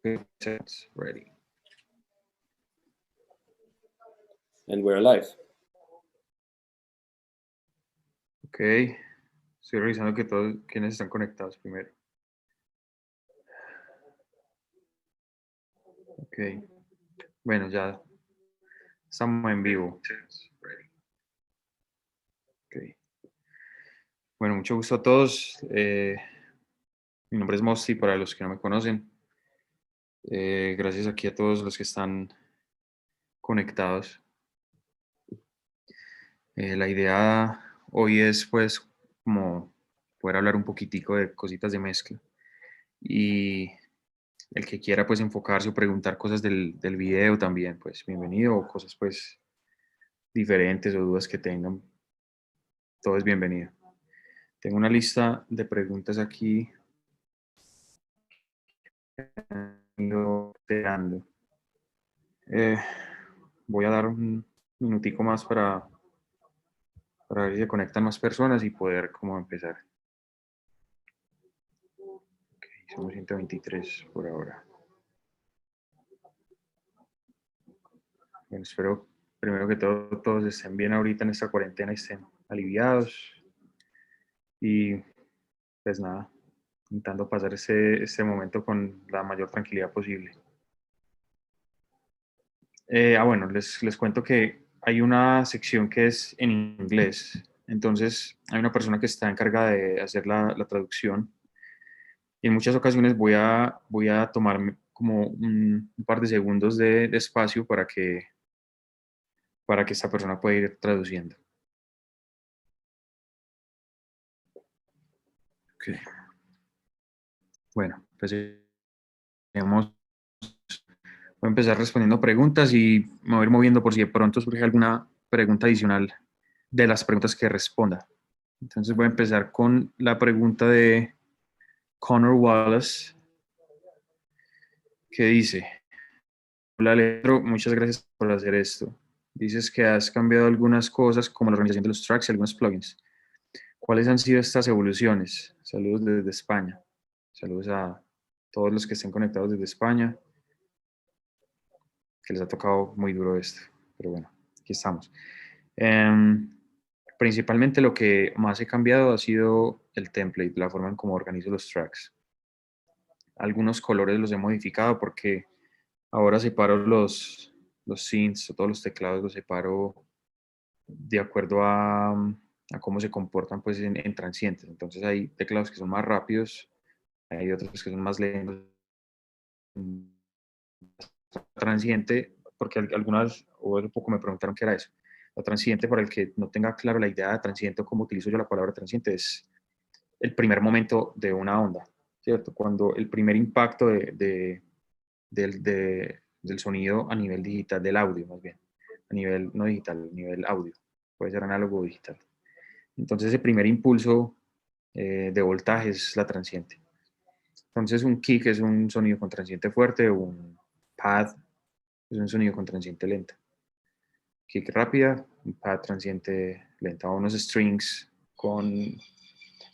Okay, it's ready. And we're live. Ok, estoy revisando que todos quienes están conectados primero. Ok, bueno, ya estamos en vivo. Ok. Bueno, mucho gusto a todos. Mi nombre es Mosti, para los que no me conocen. Gracias aquí a todos los que están conectados. La idea hoy es pues como poder hablar un poquitico de cositas de mezcla. Y el que quiera pues enfocarse o preguntar cosas del video también, pues bienvenido, o cosas pues diferentes o dudas que tengan, todo es bienvenido. Tengo una lista de preguntas aquí creando. Voy a dar un minutico más para ver si se conectan más personas y poder como empezar. Okay, somos 123 por ahora. Bueno, espero primero que todo todos estén bien ahorita en esta cuarentena y estén aliviados. Y pues nada, intentando pasar ese momento con la mayor tranquilidad posible. Bueno, les cuento que hay una sección que es en inglés. Entonces, hay una persona que está encargada de hacer la traducción. Y en muchas ocasiones voy a tomarme como un par de segundos de espacio para que esta persona pueda ir traduciendo. Okay. Bueno, pues voy a empezar respondiendo preguntas y me voy a ir moviendo por si de pronto surge alguna pregunta adicional de las preguntas que responda. Entonces voy a empezar con la pregunta de Connor Wallace, que dice: hola Leandro, muchas gracias por hacer esto. Dices que has cambiado algunas cosas como la organización de los tracks y algunos plugins. ¿Cuáles han sido estas evoluciones? Saludos desde España. Saludos a todos los que estén conectados desde España, que les ha tocado muy duro esto. Pero bueno, aquí estamos. Principalmente lo que más he cambiado ha sido el template, la forma en cómo organizo los tracks. Algunos colores los he modificado porque ahora separo los synths o todos los teclados los separo de acuerdo a cómo se comportan pues en transientes. Entonces hay teclados que son más rápidos, hay otros que son más lentos. Transiente, porque algunas o hace poco me preguntaron qué era eso. La transiente, para el que no tenga claro la idea de transiente o cómo utilizo yo la palabra transiente, es el primer momento de una onda, ¿cierto? Cuando el primer impacto del sonido a nivel digital, del audio más bien, a nivel no digital, a nivel audio, puede ser análogo o digital. Entonces ese primer impulso de voltaje es la transiente. Entonces un kick es un sonido con transiente fuerte, un pad es un sonido con transiente lenta. Kick rápida, un pad transiente lenta, o unos strings con,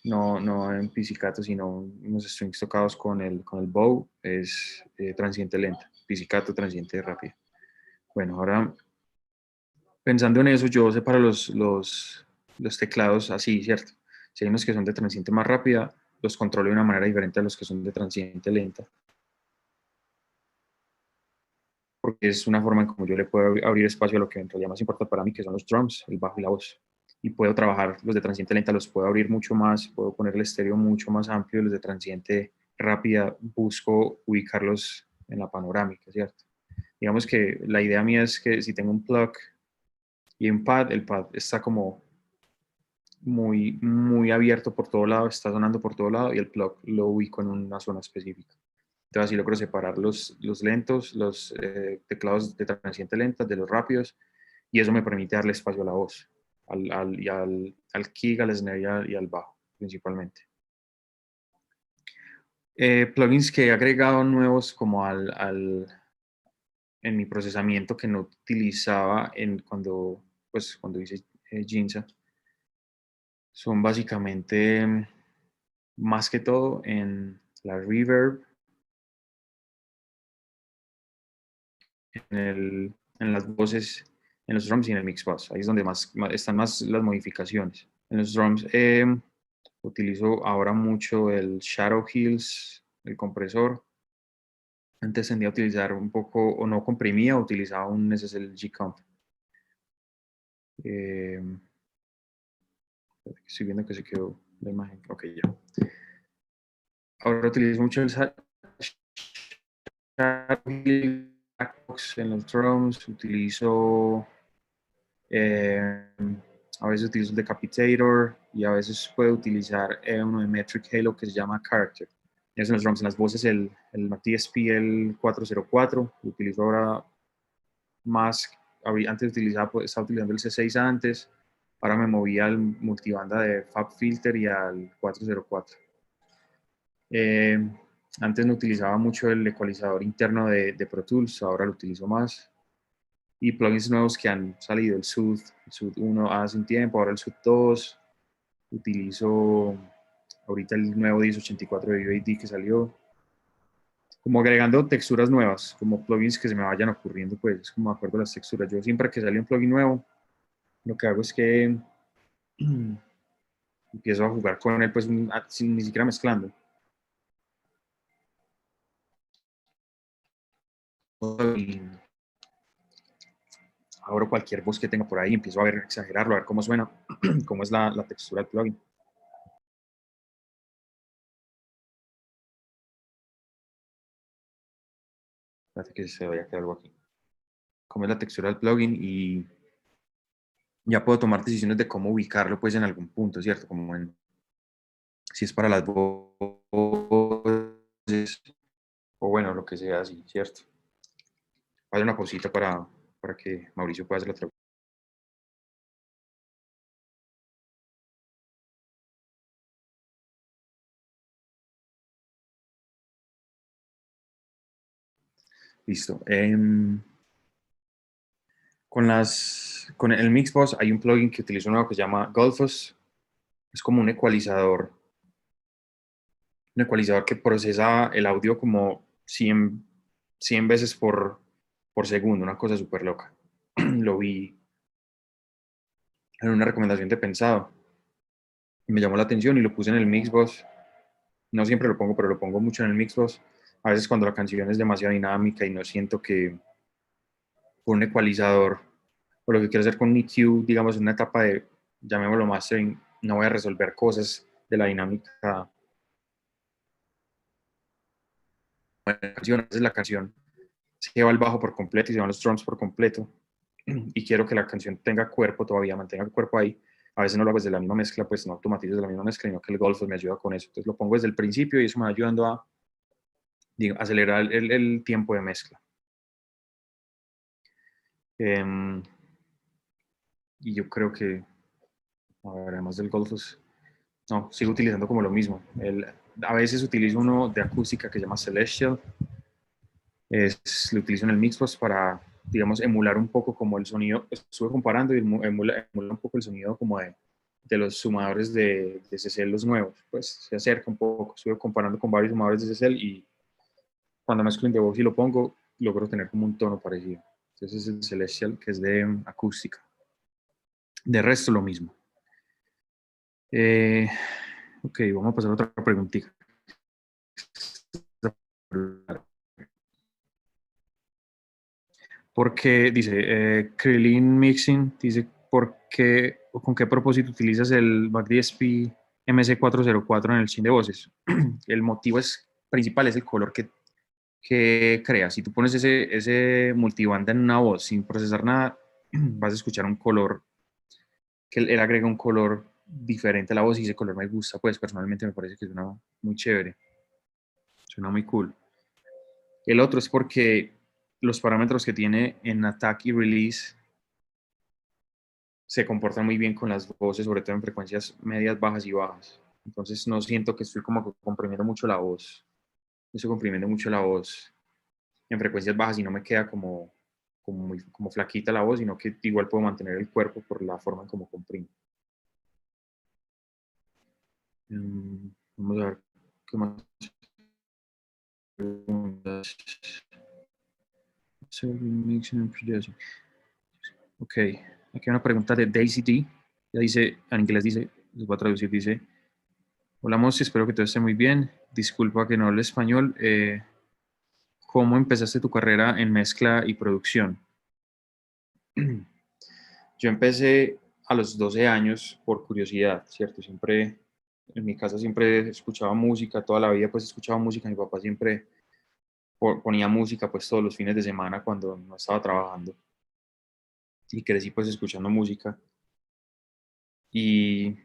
no en pizzicato, sino unos strings tocados con el bow, es transiente lenta, pizzicato transiente rápida. Bueno, ahora pensando en eso, yo separo los teclados así, ¿cierto? Si hay unos que son de transiente más rápida, los controlo de una manera diferente a los que son de transiente lenta, porque es una forma en como yo le puedo abrir espacio a lo que en realidad más importa para mí, que son los drums, el bajo y la voz. Y puedo trabajar los de transiente lenta, los puedo abrir mucho más, puedo poner el estéreo mucho más amplio, los de transiente rápida, busco ubicarlos en la panorámica, ¿cierto? Digamos que la idea mía es que si tengo un plug y un pad, el pad está como muy abierto por todo lado, está sonando por todo lado, y el plug lo ubico en una zona específica. Entonces así logro separar los lentos, los teclados de transiente lenta de los rápidos, y eso me permite darle espacio a la voz, al kick, al snare y al bajo, principalmente. Plugins que he agregado nuevos como en mi procesamiento que no utilizaba cuando hice Jinsa, son básicamente más que todo en la reverb en las voces, en los drums y en el mix bus. Ahí es donde están más las modificaciones. En los drums utilizo ahora mucho el Shadow Hills, el compresor. Antes tendía a utilizar un poco, o no comprimía, utilizaba un SSL G-Comp. Estoy viendo que se quedó la imagen. Ok, ya. Ahora utilizo mucho el en los drums, utilizo a veces utilizo el Decapitator y a veces puedo utilizar uno de Metric Halo que se llama Character. Es en los drums, en las voces el DSP el 404, lo utilizo ahora más, antes utilizaba, estaba utilizando el C6 antes, ahora me moví al multibanda de FabFilter y al 404. Antes no utilizaba mucho el ecualizador interno de Pro Tools, ahora lo utilizo más. Y plugins nuevos que han salido, el Sud 1 hace un tiempo, ahora el Sud 2. Utilizo ahorita el nuevo 1084 de UAD que salió. Como agregando texturas nuevas, como plugins que se me vayan ocurriendo, pues es como de acuerdo a las texturas. Yo siempre que sale un plugin nuevo, lo que hago es que empiezo a jugar con él, pues sin ni siquiera mezclando. Y abro cualquier voz que tenga por ahí, empiezo a ver, exagerarlo, a ver cómo suena, cómo es la textura del plugin. Parece que se vaya a quedar algo aquí. Cómo es la textura del plugin y ya puedo tomar decisiones de cómo ubicarlo pues en algún punto, ¿cierto? Como en, si es para las voces o bueno, lo que sea así, ¿cierto? Hay una pausita para que Mauricio pueda hacer la traducción. Listo. Con el Mixbox hay un plugin que utilizo nuevo que se llama Golfos. Es como un ecualizador que procesa el audio como 100 veces por segundo, una cosa súper loca. Lo vi en una recomendación de Pensado y me llamó la atención y lo puse en el Mixbox. No siempre lo pongo, pero lo pongo mucho en el Mixbox. A veces cuando la canción es demasiado dinámica y no siento que con un ecualizador o lo que quiero hacer con un EQ, digamos, en una etapa de, llamémoslo mastering, no voy a resolver cosas de la dinámica de la canción. A veces la canción se lleva el bajo por completo y se van los drums por completo y quiero que la canción tenga cuerpo todavía, mantenga el cuerpo ahí. A veces no lo hago desde la misma mezcla, pues no automatizo desde la misma mezcla, sino que el Golfos me ayuda con eso. Entonces lo pongo desde el principio y eso me va ayudando a acelerar el tiempo de mezcla. Y yo creo que, a ver, además del Golfos, no, sigo utilizando como lo mismo. A veces utilizo uno de acústica que se llama Celestial. Lo utilizo en el Mixbox para, digamos, emular un poco como el sonido. Estuve comparando y emula un poco el sonido como de los sumadores de CCL, los nuevos. Pues se acerca un poco. Estuve comparando con varios sumadores de CCL y cuando mezclo en The Vox y lo pongo, logro tener como un tono parecido. Entonces es el Celestial, que es de acústica. De resto, lo mismo. Ok, vamos a pasar a otra preguntita. Porque dice, Krillin Mixing, dice, ¿con qué propósito utilizas el Mac DSP MC404 en el chin de voces? El motivo principal es el color que crea. Si tú pones ese multibanda en una voz sin procesar nada, vas a escuchar un color, que él agrega un color diferente a la voz y ese color me gusta, pues personalmente me parece que suena muy chévere, suena muy cool. El otro es porque los parámetros que tiene en Attack y Release se comportan muy bien con las voces, sobre todo en frecuencias medias, bajas y bajas. Entonces no siento que estoy como comprimiendo mucho la voz. Estoy comprimiendo mucho la voz en frecuencias bajas y no me queda como flaquita la voz, sino que igual puedo mantener el cuerpo por la forma en como comprimo. Vamos a ver qué más preguntas. So, mixing and producing. Ok, aquí hay una pregunta de Daisy D. Ella dice, en inglés dice, les voy a traducir, dice: hola Mossi, espero que todo esté muy bien. Disculpa que no hable español. ¿Cómo empezaste tu carrera en mezcla y producción? Yo empecé a los 12 años por curiosidad, ¿cierto? Siempre, en mi casa siempre escuchaba música, toda la vida pues escuchaba música. Mi papá siempre ponía música pues todos los fines de semana cuando no estaba trabajando. Y crecí pues escuchando música. Y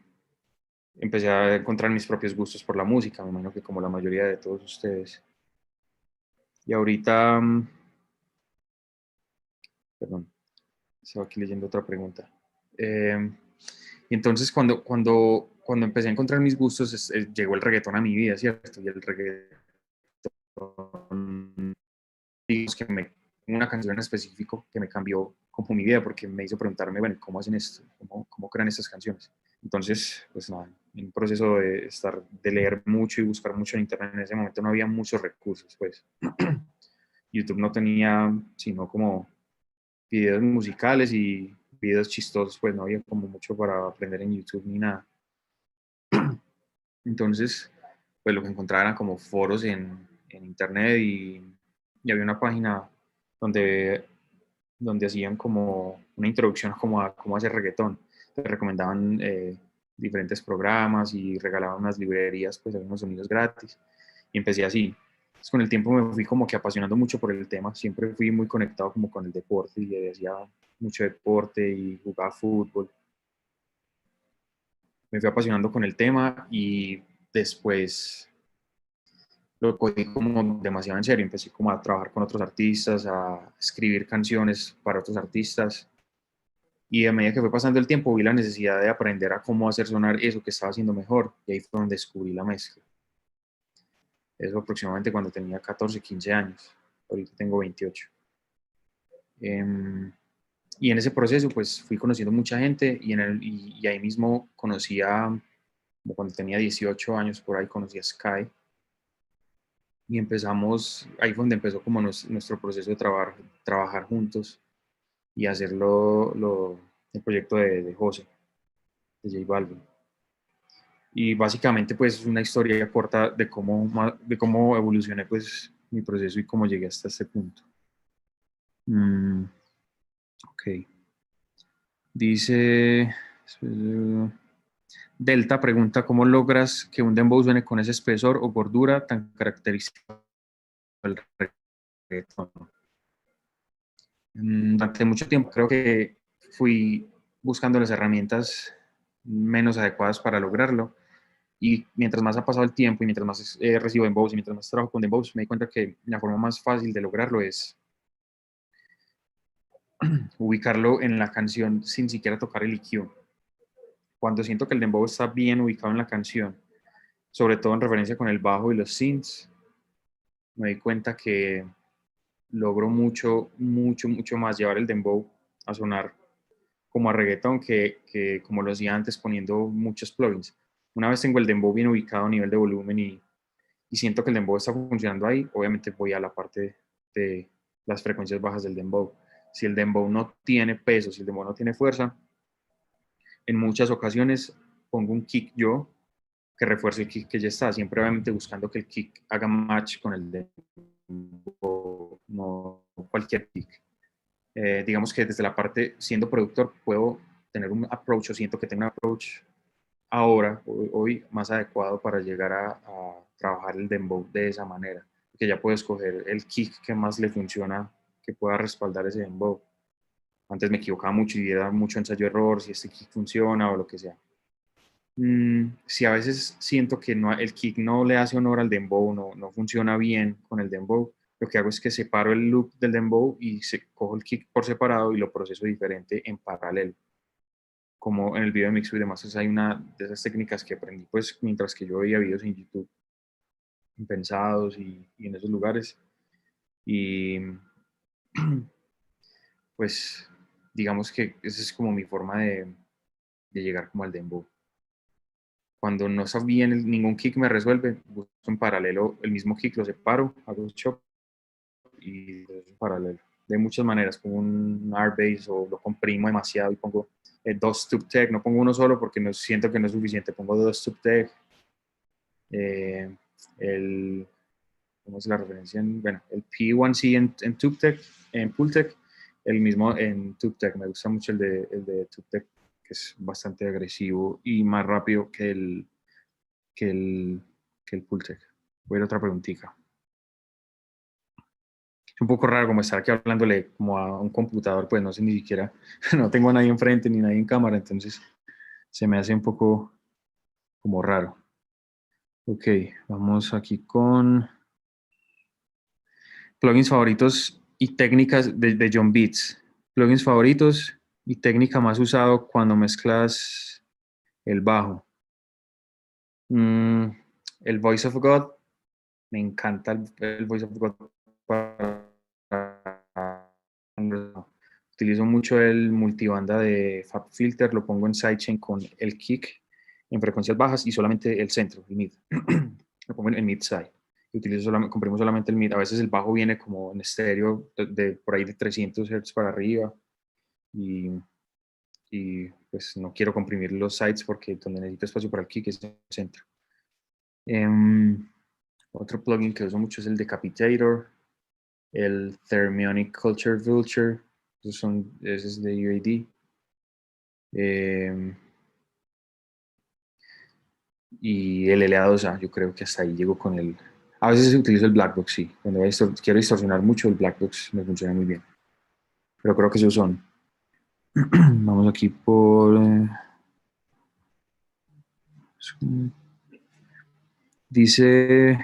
empecé a encontrar mis propios gustos por la música, me imagino que como la mayoría de todos ustedes. Y ahorita, perdón, estaba aquí leyendo otra pregunta. Y entonces cuando empecé a encontrar mis gustos, llegó el reggaetón a mi vida, ¿cierto? Y el reggaetón, digamos que una canción en específico que me cambió como mi vida, porque me hizo preguntarme, bueno, ¿cómo hacen esto? ¿Cómo crean estas canciones? Entonces, pues nada, en un proceso de leer mucho y buscar mucho en internet. En ese momento no había muchos recursos, pues. YouTube no tenía sino como videos musicales y videos chistosos, pues no había como mucho para aprender en YouTube ni nada. Entonces, pues lo que encontraba eran como foros en internet, y había una página donde hacían como una introducción como a cómo hacer reggaetón. Te recomendaban diferentes programas y regalaban unas librerías, pues algunos sonidos gratis. Y empecé así. Entonces, con el tiempo me fui como que apasionando mucho por el tema. Siempre fui muy conectado como con el deporte y hacía mucho deporte y jugaba fútbol. Me fui apasionando con el tema y después lo cogí como demasiado en serio. Empecé como a trabajar con otros artistas, a escribir canciones para otros artistas. Y a medida que fue pasando el tiempo, vi la necesidad de aprender a cómo hacer sonar eso que estaba haciendo mejor. Y ahí fue donde descubrí la mezcla. Eso aproximadamente cuando tenía 14, 15 años. Ahorita tengo 28. Y en ese proceso, pues fui conociendo mucha gente y ahí mismo conocía, como cuando tenía 18 años, por ahí conocí a Sky. Y empezamos, ahí fue donde empezó como nuestro proceso de trabajar juntos y hacerlo el proyecto de José, de J Balvin. Y básicamente pues es una historia corta de cómo evolucioné pues mi proceso y cómo llegué hasta este punto. Ok. Dice Delta pregunta: ¿cómo logras que un dembow suene con ese espesor o gordura tan característico del reggaetón? Durante mucho tiempo creo que fui buscando las herramientas menos adecuadas para lograrlo. Y mientras más ha pasado el tiempo y mientras más recibo dembows y mientras más trabajo con dembows, me di cuenta que la forma más fácil de lograrlo es ubicarlo en la canción sin siquiera tocar el EQ. Cuando siento que el dembow está bien ubicado en la canción, sobre todo en referencia con el bajo y los synths, me di cuenta que logro mucho más llevar el dembow a sonar como a reggaetón que como lo hacía antes poniendo muchos plugins. Una vez tengo el dembow bien ubicado a nivel de volumen y siento que el dembow está funcionando ahí, obviamente voy a la parte de las frecuencias bajas del dembow. Si el dembow no tiene peso, si el dembow no tiene fuerza, en muchas ocasiones pongo un kick yo que refuerce el kick que ya está, siempre obviamente buscando que el kick haga match con el dembow, no cualquier kick. Digamos que desde la parte, siendo productor, puedo tener un approach, o siento que tengo un approach ahora, hoy más adecuado para llegar a trabajar el dembow de esa manera, que ya puedo escoger el kick que más le funciona, que pueda respaldar ese dembow. Antes me equivocaba mucho y era mucho ensayo-error, si este kick funciona o lo que sea. Si a veces siento que no, el kick no le hace honor al dembow, no funciona bien con el dembow, lo que hago es que separo el loop del dembow y cojo el kick por separado y lo proceso diferente en paralelo. Como en el video de Mix y demás, hay una de esas técnicas que aprendí pues mientras que yo veía videos en YouTube pensados y en esos lugares. Y pues digamos que esa es como mi forma de llegar como al dembow. Cuando no está bien, ningún kick me resuelve, busco en paralelo el mismo kick, lo separo, hago chop y en paralelo. de muchas maneras, pongo un Airbase o lo comprimo demasiado y pongo dos TubeTech, no pongo uno solo porque no, siento que no es suficiente, pongo dos TubeTech, el, ¿cómo es la referencia? Bueno, el P1C en TubeTech, en PulTech, el mismo en TubeTech, me gusta mucho el de TubeTech, que es bastante agresivo y más rápido que el, que el PulTech. Voy a ir a otra preguntita. Es un poco raro como estar aquí hablándole como a un computador, pues no sé ni siquiera, no tengo a nadie enfrente ni nadie en cámara, entonces se me hace un poco como raro. Ok, vamos aquí con plugins favoritos y técnicas de John Beats. Plugins favoritos y técnica más usado cuando mezclas el bajo. Mm, el Voice of God, me encanta el Voice of God para utilizo mucho el multibanda de FabFilter, lo pongo en sidechain con el kick en frecuencias bajas y solamente el centro, el mid. Lo pongo en mid side. Y utilizo comprimo solamente el mid. A veces el bajo viene como en estéreo por ahí de 300 Hz para arriba y, pues no quiero comprimir los sides porque donde necesito espacio para el kick es el centro. Otro plugin que uso mucho es el Decapitator, el Thermionic Culture Vulture, ese es de UAD. Y el LA2A, yo creo que hasta ahí llego con el... A veces utilizo el Blackbox, sí. Cuando quiero distorsionar mucho, el Blackbox me funciona muy bien. Pero creo que esos son. Vamos aquí por... dice...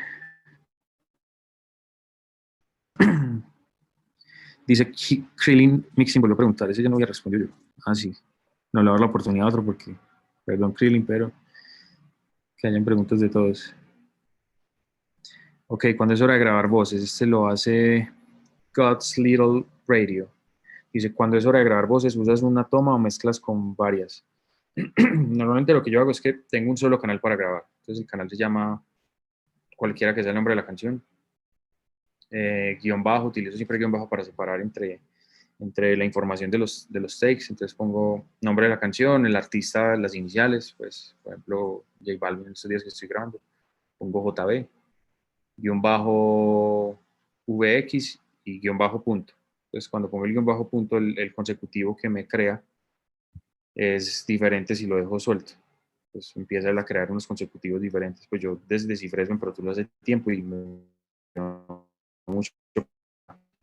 dice Krillin Mixing, volvió a preguntar. Ese ya no había respondido yo. Ah, sí. No le voy a dar la oportunidad a otro porque... Perdón, Krillin, pero... Que hayan preguntas de todos. Ok, cuando es hora de grabar voces, este lo hace God's Little Radio. Dice, cuando es hora de grabar voces, ¿usas una toma o mezclas con varias? Normalmente lo que yo hago es que tengo un solo canal para grabar. Entonces el canal se llama cualquiera que sea el nombre de la canción. Guión bajo, utilizo siempre guión bajo para separar entre la información de los takes. Entonces pongo nombre de la canción, el artista, las iniciales, pues por ejemplo J Balvin en estos días que estoy grabando. Pongo JB, guión bajo VX y guión bajo punto. Entonces cuando pongo el guión bajo punto, el consecutivo que me crea es diferente si lo dejo suelto. Pues empieza a crear unos consecutivos diferentes. Pues yo descifré eso en Pro Tools hace tiempo y me mucho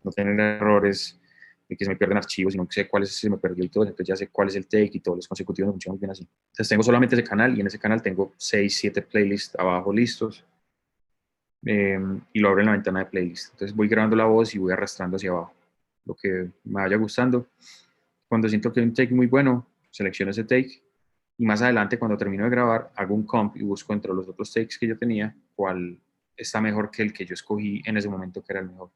no tener errores de que se me pierden archivos, sino que sé cuál se me perdió y todo, entonces ya sé cuál es el take y todos los consecutivos no funcionan bien así. Entonces tengo solamente ese canal y en ese canal tengo 6, 7 playlists abajo listos y lo abro en la ventana de playlist. Entonces voy grabando la voz y voy arrastrando hacia abajo. Lo que me vaya gustando. Cuando siento que hay un take muy bueno, selecciono ese take y más adelante cuando termino de grabar hago un comp y busco entre los otros takes que yo tenía cuál está mejor que el que yo escogí en ese momento que era el mejor.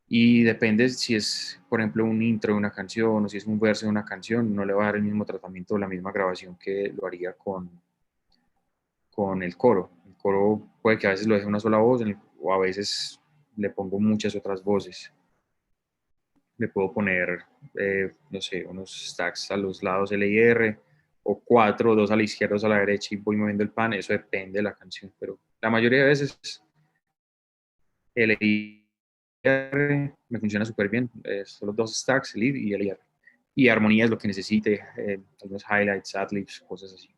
Y depende si es, por ejemplo, un intro de una canción o si es un verso de una canción, no le va a dar el mismo tratamiento o la misma grabación que lo haría con el coro. El coro puede que a veces lo deje una sola voz o a veces le pongo muchas otras voces. Le puedo poner, no sé, unos stacks a los lados L y R, o 4, 2 a la izquierda, 2 a la derecha y voy moviendo el pan, eso depende de la canción, pero la mayoría de veces L y R me funciona súper bien, son los dos stacks, el lead y el R. Y armonía es lo que necesite, algunos highlights, adlibs, cosas así.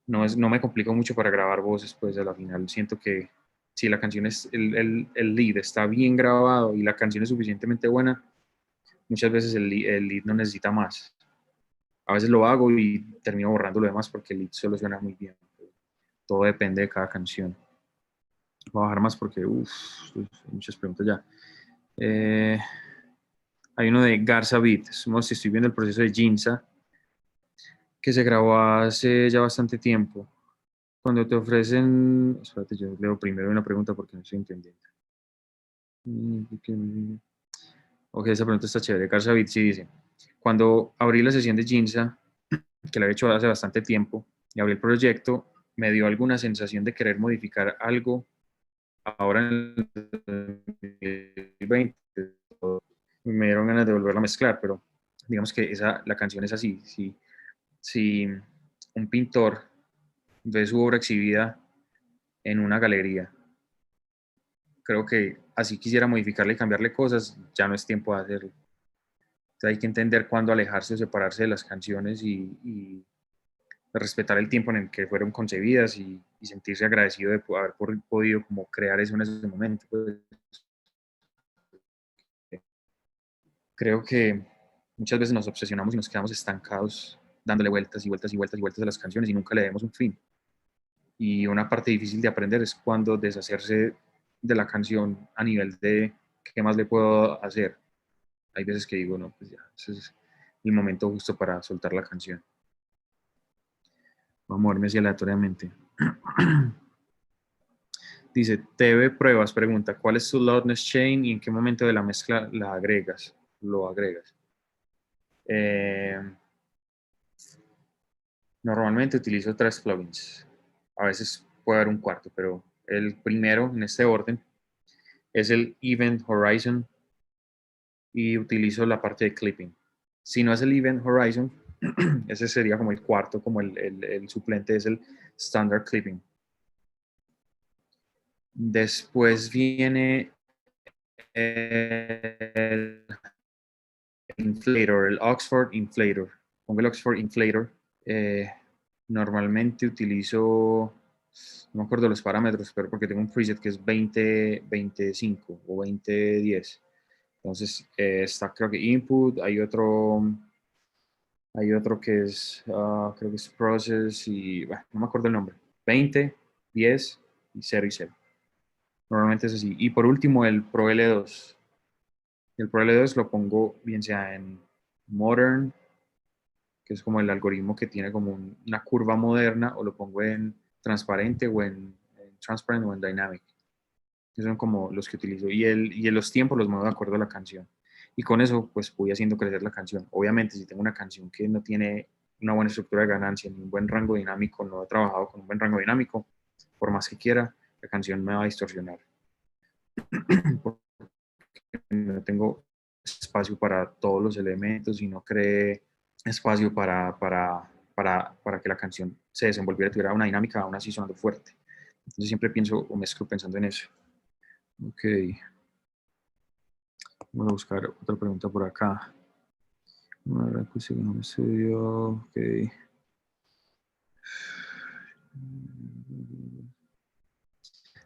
No me complico mucho para grabar voces, pues a la final siento que si la canción es, el lead está bien grabado y la canción es suficientemente buena, muchas veces el lead no necesita más. A veces lo hago y termino borrando lo demás porque el lead solo suena muy bien. Todo depende de cada canción. Voy a bajar más porque, hay muchas preguntas ya. Hay uno de Garza Beat. Estoy viendo el proceso de Ginza, que se grabó hace ya bastante tiempo. Cuando te ofrecen... Espérate, yo leo primero una pregunta porque no estoy entendiendo. Ok, esa pregunta está chévere. Garza Beat sí dice, cuando abrí la sesión de Ginza, que la he hecho hace bastante tiempo, y abrí el proyecto, me dio alguna sensación de querer modificar algo ahora en el 2020. me dieron ganas de volverla a mezclar, pero digamos que la canción es así. Si un pintor ve su obra exhibida en una galería, creo que así quisiera modificarle y cambiarle cosas, ya no es tiempo de hacerlo. Entonces hay que entender cuándo alejarse o separarse de las canciones y respetar el tiempo en el que fueron concebidas y sentirse agradecido de haber podido como crear eso en ese momento. Pues, creo que muchas veces nos obsesionamos y nos quedamos estancados dándole vueltas y vueltas y vueltas y vueltas a las canciones y nunca le demos un fin. Y una parte difícil de aprender es cuando deshacerse de la canción a nivel de qué más le puedo hacer. Hay veces que digo, no, pues ya, ese es el momento justo para soltar la canción. Voy a moverme así aleatoriamente. Dice, TV Pruebas pregunta, ¿cuál es tu loudness chain y en qué momento de la mezcla la agregas? Lo agregas. Normalmente utilizo 3 plugins. A veces puede haber un cuarto, pero el primero en este orden es el Event Horizon y utilizo la parte de clipping. Si no es el Event Horizon, ese sería como el cuarto, como el suplente es el Standard Clipping. Después viene el Inflator, el Oxford Inflator. Pongo el Oxford Inflator. Normalmente utilizo, no me acuerdo los parámetros, pero porque tengo un preset que es 2025 o 2010. Entonces, está creo que input, hay otro que es, creo que es process y, bueno, no me acuerdo el nombre. 20, 10 y 0 y 0. Normalmente es así. Y por último, el Pro L2. El Pro L2 lo pongo bien sea en Modern, que es como el algoritmo que tiene como una curva moderna, o lo pongo en transparente o en transparent o en dynamic. Esos son como los que utilizo. Y los tiempos los muevo de acuerdo a la canción. Y con eso, pues voy haciendo crecer la canción. Obviamente, si tengo una canción que no tiene una buena estructura de ganancia ni un buen rango dinámico, no he trabajado con un buen rango dinámico, por más que quiera, la canción me va a distorsionar. Porque no tengo espacio para todos los elementos y no cree espacio para que la canción se desenvolviera, tuviera una dinámica, aún así sonando fuerte. Entonces siempre pienso o mezclo pensando en eso. Ok, vamos a buscar otra pregunta por acá. Ok.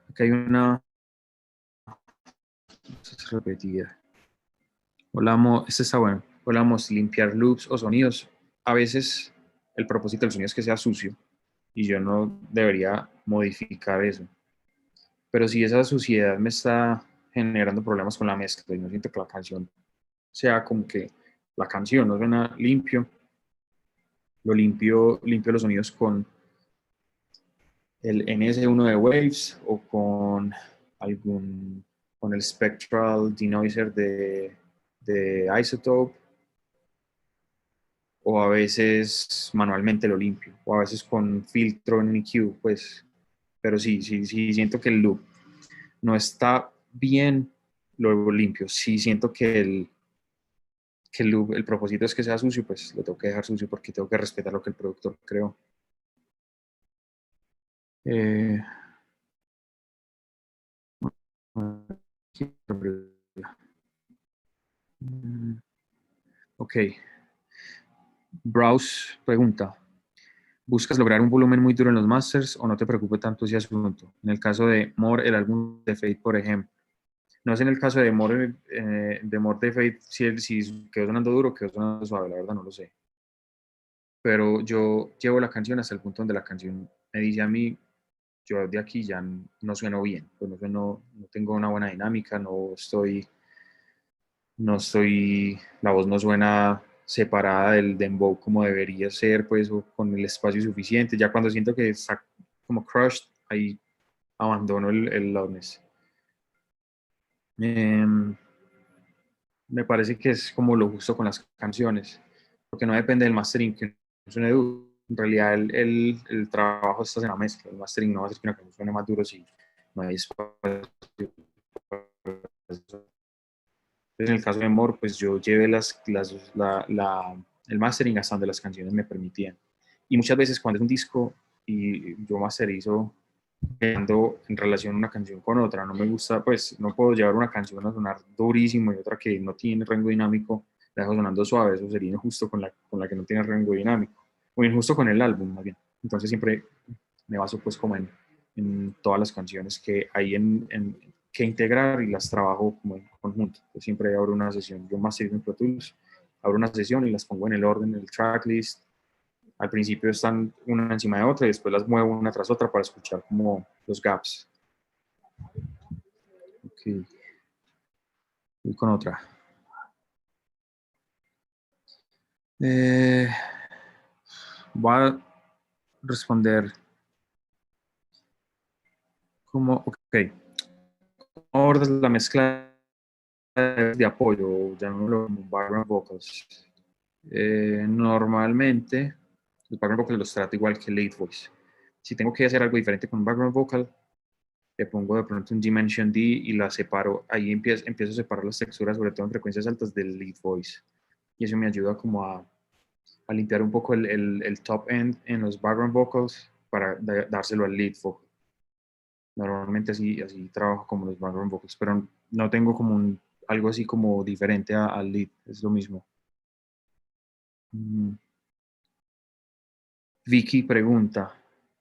Acá hay una repetida. Este está bueno. Hablamos limpiar loops o sonidos. A veces el propósito del sonido es que sea sucio y yo no debería modificar eso. Pero si esa suciedad me está generando problemas con la mezcla y no siento que la canción sea como que la canción no suena limpio, limpio los sonidos con el NS1 de Waves o con el Spectral Denoiser de Isotope, o a veces manualmente lo limpio, o a veces con filtro en EQ, pues, pero sí siento que el loop no está bien, lo limpio. Si siento que el propósito es que sea sucio, pues lo tengo que dejar sucio porque tengo que respetar lo que el productor creó. Eh, ok. Browse pregunta, ¿buscas lograr un volumen muy duro en los masters o no te preocupa tanto ese asunto? En el caso de More, el álbum de Fate, por ejemplo. No sé en el caso de More, de Fate, si quedó sonando duro o quedó sonando suave, la verdad no lo sé. Pero yo llevo la canción hasta el punto donde la canción me dice a mí, yo de aquí ya no sueno bien, pues no tengo una buena dinámica, la voz no suena separada del dembow como debería ser, pues, o con el espacio suficiente. Ya cuando siento que está como crushed, ahí abandono el loudness. Me parece que es como lo justo con las canciones, porque no depende del mastering que suene duro. En realidad el trabajo está en la mezcla, el mastering no va a hacer que una canción suene más duro si no hay espacio. Entonces, en el caso de More, pues yo llevé el mastering hasta donde las canciones me permitían. Y muchas veces cuando es un disco y yo masterizo en relación una canción con otra, no me gusta, pues no puedo llevar una canción a sonar durísimo y otra que no tiene rango dinámico, la dejo sonando suave, eso sería injusto con la que no tiene rango dinámico, o injusto con el álbum más bien. Entonces siempre me baso pues como en todas las canciones que hay que integrar y las trabajo como en conjunto. Yo siempre abro una sesión, yo masterizo en Pro Tools, abro una sesión y las pongo en el orden, en el tracklist. Al principio están una encima de otra y después las muevo una tras otra para escuchar como los gaps. Ok. Y con otra. Voy a responder como, ok, ¿cómo abordas la mezcla de apoyo, llamémoslo como background vocals? Normalmente, los background vocals los trato igual que lead voice. Si tengo que hacer algo diferente con un background vocal, le pongo de pronto un Dimension D y la separo. Ahí empiezo a separar las texturas, sobre todo en frecuencias altas del lead voice. Y eso me ayuda como a limpiar un poco el top end en los background vocals para dárselo al lead vocal. Normalmente así trabajo como los background vocals, pero no tengo como algo así como diferente al lead, es lo mismo. Vicky pregunta,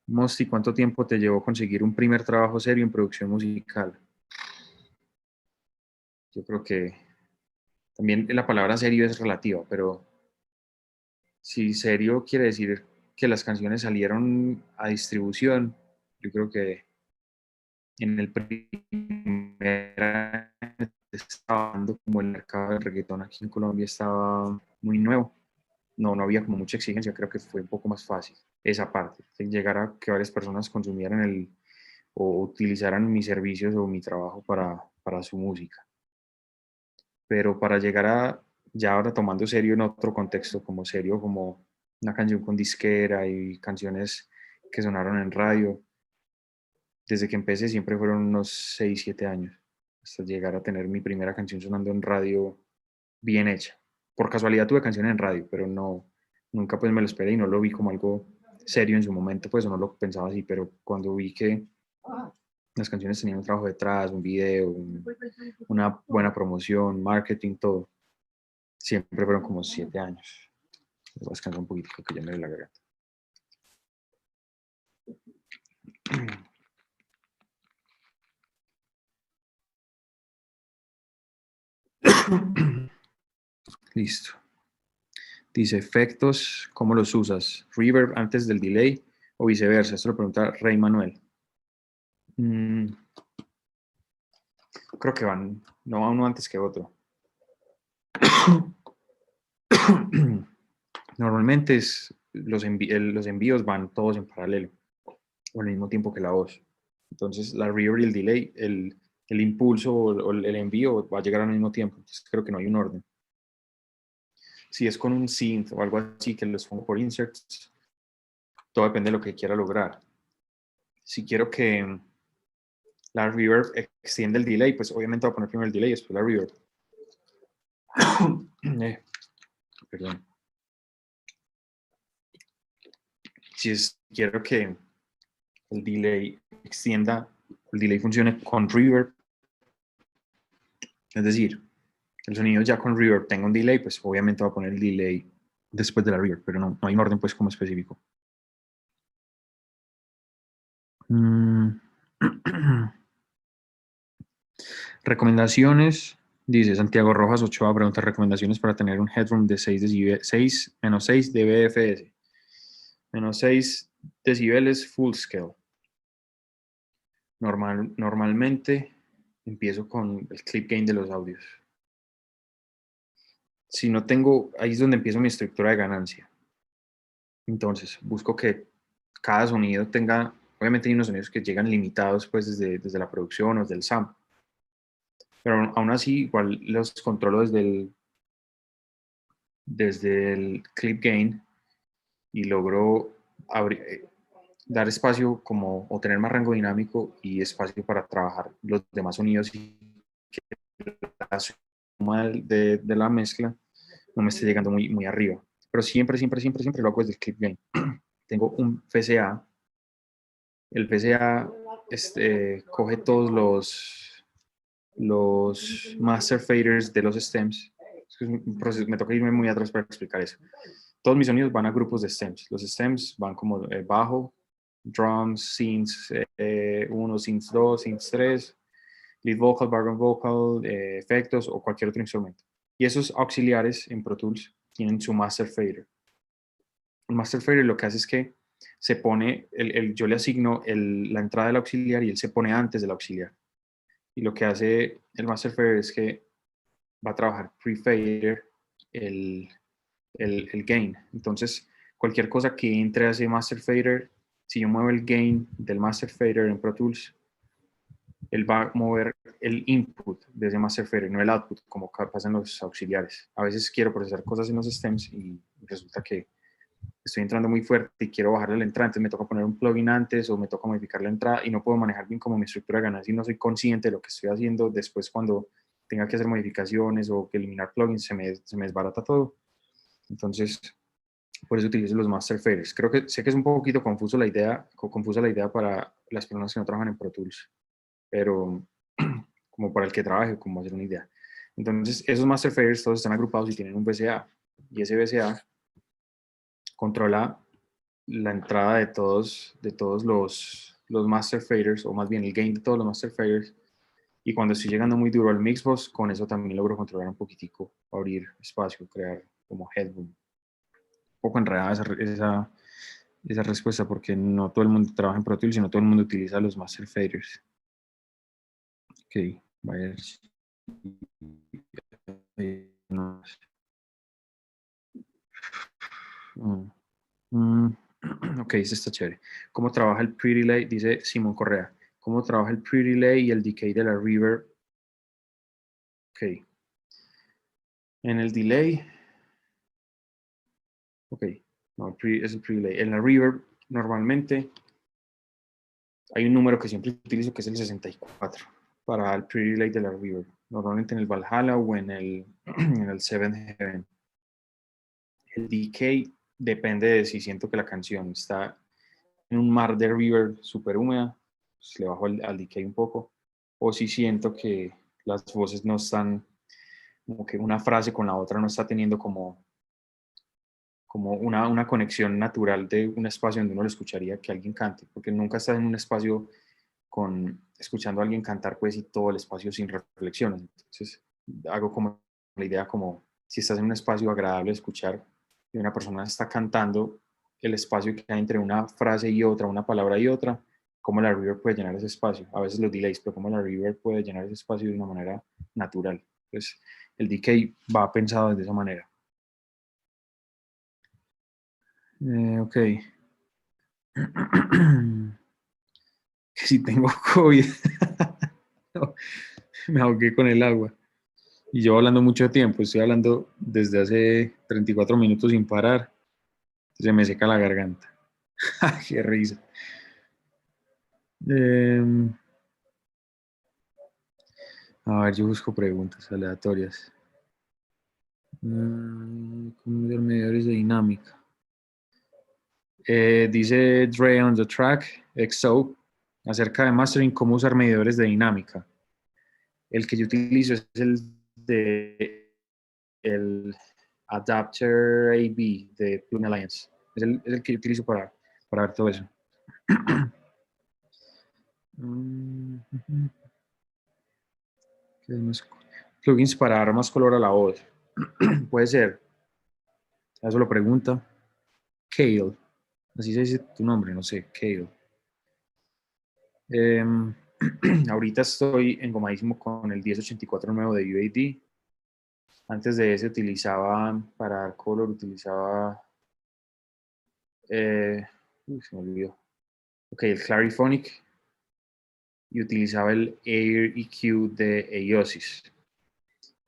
Mosti, ¿cuánto tiempo te llevó conseguir un primer trabajo serio en producción musical? Yo creo que también la palabra serio es relativa, pero si serio quiere decir que las canciones salieron a distribución, yo creo que en el primer año estaba dando como el mercado del reggaetón aquí en Colombia estaba muy nuevo. No había como mucha exigencia, creo que fue un poco más fácil esa parte, de llegar a que varias personas consumieran o utilizaran mis servicios o mi trabajo para su música. Pero para llegar ya ahora tomando serio en otro contexto, como serio, como una canción con disquera y canciones que sonaron en radio, desde que empecé siempre fueron unos 6 7 años, hasta llegar a tener mi primera canción sonando en radio bien hecha. Por casualidad tuve canciones en radio, pero nunca pues me lo esperé y no lo vi como algo serio en su momento, pues no lo pensaba así, pero cuando vi que las canciones tenían un trabajo detrás, un video, una buena promoción, marketing, todo, siempre fueron como 7 años. Voy a descansar un poquito que ya me duele la garganta. Listo. Dice, efectos, ¿cómo los usas? ¿Reverb antes del delay o viceversa? Esto lo pregunta Rey Manuel. Creo que van, no va uno antes que otro. Normalmente los envíos van todos en paralelo o al mismo tiempo que la voz. Entonces, la reverb y el delay, el impulso o el envío va a llegar al mismo tiempo. Entonces, creo que no hay un orden. Si es con un synth o algo así que los pongo por inserts, todo depende de lo que quiera lograr. Si quiero que la reverb extienda el delay, pues obviamente voy a poner primero el delay y después la reverb. Perdón. Quiero que el delay extienda, el delay funcione con reverb, es decir, el sonido ya con reverb tenga un delay, pues obviamente voy a poner el delay después de la reverb, pero no hay un orden pues como específico. Recomendaciones, dice Santiago Rojas Ochoa, pregunta recomendaciones para tener un headroom de 6 menos 6 dBFS. Menos 6 decibeles full scale. Normalmente empiezo con el clip gain de los audios. Si no tengo, ahí es donde empiezo mi estructura de ganancia. Entonces, busco que cada sonido tenga, obviamente hay unos sonidos que llegan limitados pues desde la producción o desde el sample, pero aún así igual los controlo desde el clip gain y logro dar espacio como o tener más rango dinámico y espacio para trabajar los demás sonidos y que la de la mezcla no me esté llegando muy arriba. Pero siempre lo hago desde el clip gain. Tengo un FCA. El FCA coge todos los master faders de los stems. Es un proceso, me toca irme muy atrás para explicar eso. Todos mis sonidos van a grupos de stems. Los stems van como bajo, drums, synths 1, synths 2, synths 3, lead vocal, background vocal, efectos o cualquier otro instrumento. Y esos auxiliares en Pro Tools tienen su master fader. El master fader lo que hace es que se pone, yo le asigno la entrada del auxiliar y él se pone antes del auxiliar. Y lo que hace el master fader es que va a trabajar pre-fader el gain. Entonces, cualquier cosa que entre a ese master fader, si yo muevo el gain del master fader en Pro Tools, él va a mover el input de ese master fader, no el output, como pasa en los auxiliares. A veces quiero procesar cosas en los stems y resulta que estoy entrando muy fuerte y quiero bajarle la entrada, entonces me toca poner un plugin antes o me toca modificar la entrada y no puedo manejar bien como mi estructura de ganancia y no soy consciente de lo que estoy haciendo. Después, cuando tenga que hacer modificaciones o que eliminar plugins, se me desbarata todo. Entonces, por eso utilizo los master faders. Sé que es un poquito confusa la idea para las personas que no trabajan en Pro Tools, pero como para el que trabaje, como hacer una idea. Entonces, esos master faders todos están agrupados y tienen un VCA, y ese VCA controla la entrada de todos los master faders, o más bien el gain de todos los master faders. Y cuando estoy llegando muy duro al mixbox, con eso también logro controlar un poquitico, abrir espacio, crear como headroom. Un poco enredada esa respuesta, porque no todo el mundo trabaja en Pro Tools, sino todo el mundo utiliza los master faders. Ok, a ver. Ok, eso está chévere. ¿Cómo trabaja el pre-delay? Dice Simón Correa. ¿Cómo trabaja el pre-delay y el decay de la reverb? Ok. En el delay. Ok. No, es el pre-delay. En la reverb, normalmente, hay un número que siempre utilizo que es el 64 para el pre-delay de la reverb. Normalmente en el Valhalla o en el Seventh Heaven. El decay depende de si siento que la canción está en un mar de reverb súper húmeda, pues le bajo al decay un poco, o si siento que las voces no están, como que una frase con la otra no está teniendo como una conexión natural de un espacio donde uno le escucharía que alguien cante, porque nunca estás en un espacio escuchando a alguien cantar, pues, y todo el espacio sin reflexiones. Entonces, hago como la idea como si estás en un espacio agradable de escuchar y una persona está cantando, el espacio que hay entre una frase y otra, una palabra y otra, cómo la reverb puede llenar ese espacio. A veces los delays, pero cómo la reverb puede llenar ese espacio de una manera natural. Entonces, el decay va pensado de esa manera. Ok. Que si tengo COVID. No, me ahogué con el agua. Y yo hablando mucho tiempo, estoy hablando desde hace 34 minutos sin parar. Se me seca la garganta. Qué risa. Eh, a ver, yo busco preguntas aleatorias. Medidores de dinámica. Dice Dre on the track, XO, acerca de mastering, cómo usar medidores de dinámica. El que yo utilizo es el Adapter AB de Plugin Alliance. Es el que yo utilizo para ver todo eso. Plugins para dar más color a la voz. Puede ser. Eso lo pregunta. Kale. Así se dice tu nombre, no sé. Kale. Ahorita estoy engomadísimo con el 1084 nuevo de UAD. Antes de ese utilizaba, para dar color, utilizaba... se me olvidó. Ok, el Clariphonic. Y utilizaba el Air EQ de Eiosis.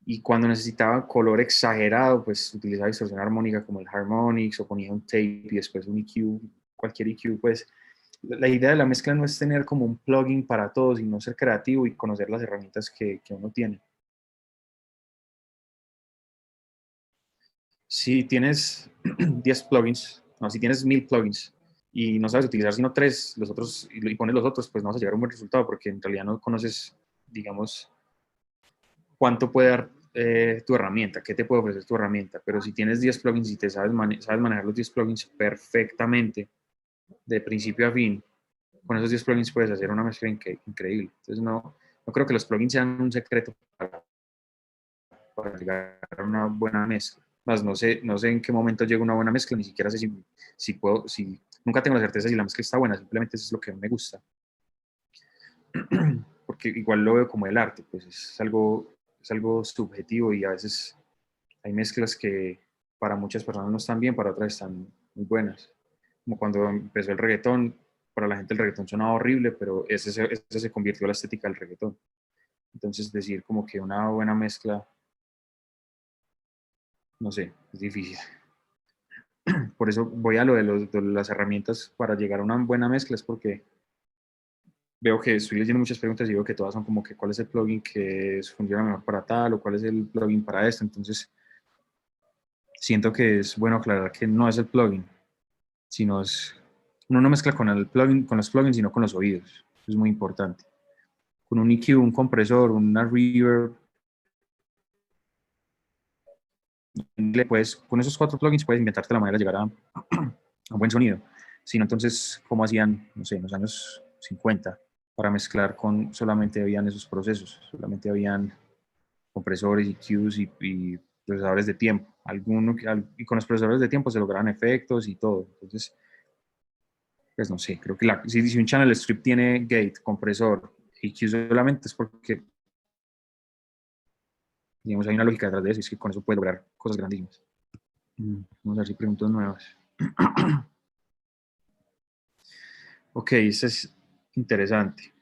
Y cuando necesitaba color exagerado, pues utilizaba distorsión armónica como el Harmonix o ponía un tape y después un EQ, cualquier EQ. Pues la idea de la mezcla no es tener como un plugin para todo, sino ser creativo y conocer las herramientas que uno tiene. Si tienes 10 plugins, no, si tienes 1000 plugins y no sabes utilizar sino 3, los otros, y pones los otros, pues no vas a llegar a un buen resultado porque en realidad no conoces, digamos, cuánto puede dar tu herramienta, qué te puede ofrecer tu herramienta. Pero si tienes 10 plugins y te sabes manejar los 10 plugins perfectamente, de principio a fin, con esos 10 plugins puedes hacer una mezcla increíble. Entonces no creo que los plugins sean un secreto para llegar a una buena mezcla. Más no sé en qué momento llega una buena mezcla, ni siquiera sé si puedo, nunca tengo la certeza si la mezcla está buena, simplemente eso es lo que me gusta. Porque igual lo veo como el arte, pues es algo subjetivo y a veces hay mezclas que para muchas personas no están bien, para otras están muy buenas. Como cuando empezó el reggaetón, para la gente el reggaetón sonaba horrible, pero ese se convirtió en la estética del reggaetón. Entonces decir como que una buena mezcla, no sé, es difícil. Por eso voy a lo de las herramientas para llegar a una buena mezcla, es porque veo que estoy leyendo muchas preguntas y veo que todas son como que cuál es el plugin que funciona mejor para tal o cuál es el plugin para esto. Entonces siento que es bueno aclarar que no es el plugin, sino uno no mezcla con el plugin, con los plugins, sino con los oídos. Eso es muy importante. Con un EQ, un compresor, una reverb, con esos 4 plugins puedes inventarte la manera de llegar a un buen sonido. Si no, entonces, ¿cómo hacían, no sé, en los años 50 para mezclar con solamente habían esos procesos? Solamente habían compresores, EQs y procesadores de tiempo. Y con los procesadores de tiempo se lograban efectos y todo. Entonces, pues no sé, creo que si un channel strip tiene gate, compresor, EQ solamente es porque, digamos, hay una lógica detrás de eso y es que con eso puede lograr cosas grandísimas. Vamos a ver si preguntas nuevas. Ok, eso es interesante,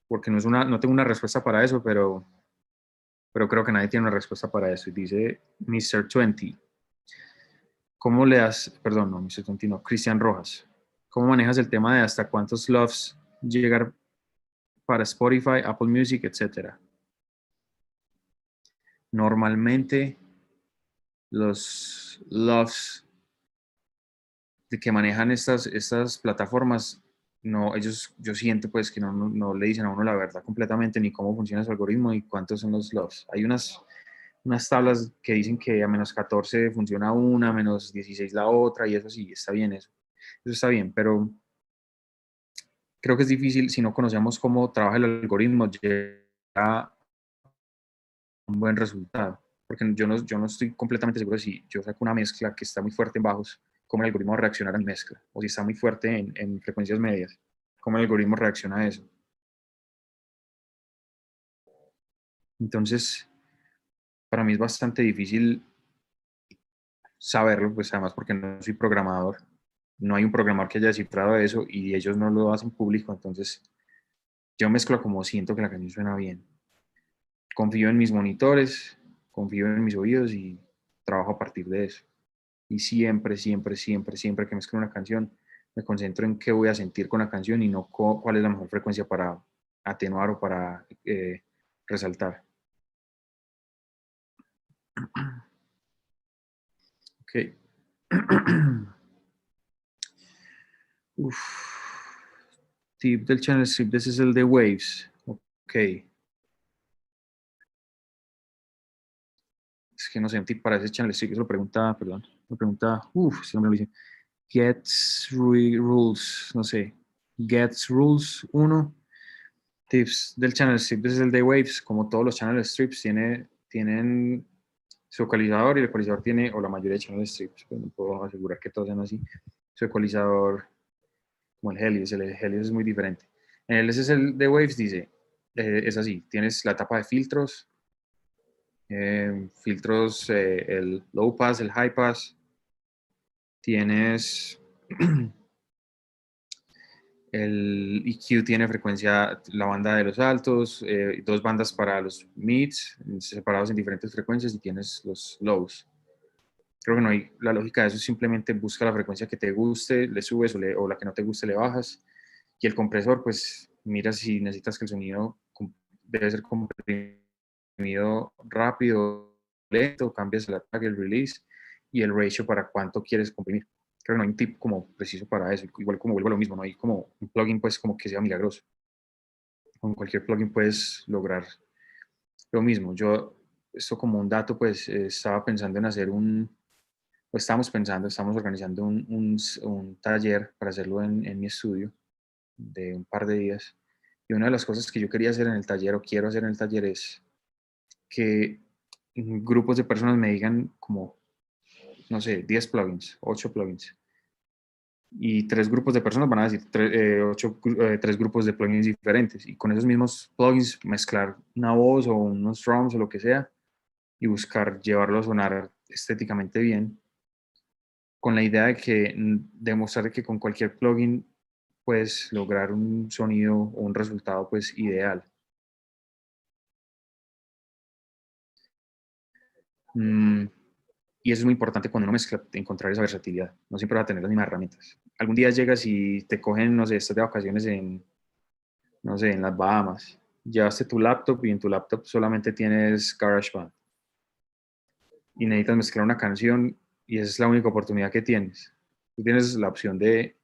porque no tengo una respuesta para eso, pero creo que nadie tiene una respuesta para eso. Y dice Mr. 20, ¿cómo le das, perdón, no, Mr. 20 no, Cristian Rojas, ¿cómo manejas el tema de hasta cuántos loves llegar para Spotify, Apple Music, etcétera? Normalmente los loves de que manejan estas plataformas, no, yo siento pues que no le dicen a uno la verdad completamente ni cómo funciona su algoritmo ni cuántos son los loves. Hay unas tablas que dicen que a menos 14 funciona una, a menos 16 la otra, y eso sí, está bien eso. Eso está bien, pero creo que es difícil si no conocemos cómo trabaja el algoritmo llegar a un buen resultado. Porque yo no estoy completamente seguro de si yo saco una mezcla que está muy fuerte en bajos, cómo el algoritmo va a reaccionar a mi mezcla. O si está muy fuerte en frecuencias medias, cómo el algoritmo reacciona a eso. Entonces, para mí es bastante difícil saberlo, pues además porque no soy programador. No hay un programador que haya descifrado eso y ellos no lo hacen público. Entonces, yo mezclo como siento que la canción suena bien. Confío en mis monitores, confío en mis oídos y trabajo a partir de eso. Y siempre, siempre, siempre, siempre que mezclo una canción, me concentro en qué voy a sentir con la canción y no cuál es la mejor frecuencia para atenuar o para resaltar. Ok. Uf. Tip del channel strip, ese es el de Waves. Ok. Es que no sé, un tip para ese channel strip, eso lo pregunta, perdón, lo pregunta, ese nombre lo dice. Gets Rules, no sé. Gets Rules 1. Tips del channel strip, ese es el de Waves. Como todos los channel strips, tienen su ecualizador y el ecualizador tiene, o la mayoría de channel strips, pues no puedo asegurar que todos sean así. Su ecualizador, como el Helios es muy diferente. Ese es el de Waves, dice, es así, tienes la tapa de filtros, el low pass, el high pass, tienes el EQ tiene frecuencia, la banda de los altos, 2 bandas para los mids, separados en diferentes frecuencias, y tienes los lows. Creo que no hay, la lógica de eso es simplemente busca la frecuencia que te guste, le subes o la que no te guste le bajas. Y el compresor, pues mira si necesitas que el sonido debe ser comprimido rápido, lento, cambias el ataque, el release, y el ratio para cuánto quieres comprimir. Creo que no hay un tip como preciso para eso. Igual como vuelvo a lo mismo, no hay como un plugin pues como que sea milagroso. Con cualquier plugin puedes lograr lo mismo. Yo, esto como un dato, pues estaba pensando en hacer pues estamos organizando un taller para hacerlo en mi estudio de un par de días. Y una de las cosas que yo quería hacer en el taller o quiero hacer en el taller es que grupos de personas me digan como, no sé, 10 plugins, 8 plugins. Y 3 grupos de personas van a decir 3 grupos de plugins diferentes. Y con esos mismos plugins mezclar una voz o unos drums o lo que sea y buscar llevarlo a sonar estéticamente bien, con la idea de que demostrar que con cualquier plugin puedes lograr un sonido o un resultado pues ideal. Y eso es muy importante cuando uno mezcla, encontrar esa versatilidad. No siempre va a tener las mismas herramientas. Algún día llegas y te cogen, no sé, estás de vacaciones en, no sé, en las Bahamas. Llevaste tu laptop y en tu laptop solamente tienes GarageBand. Y necesitas mezclar una canción y esa es la única oportunidad que tienes. Tú tienes la opción de...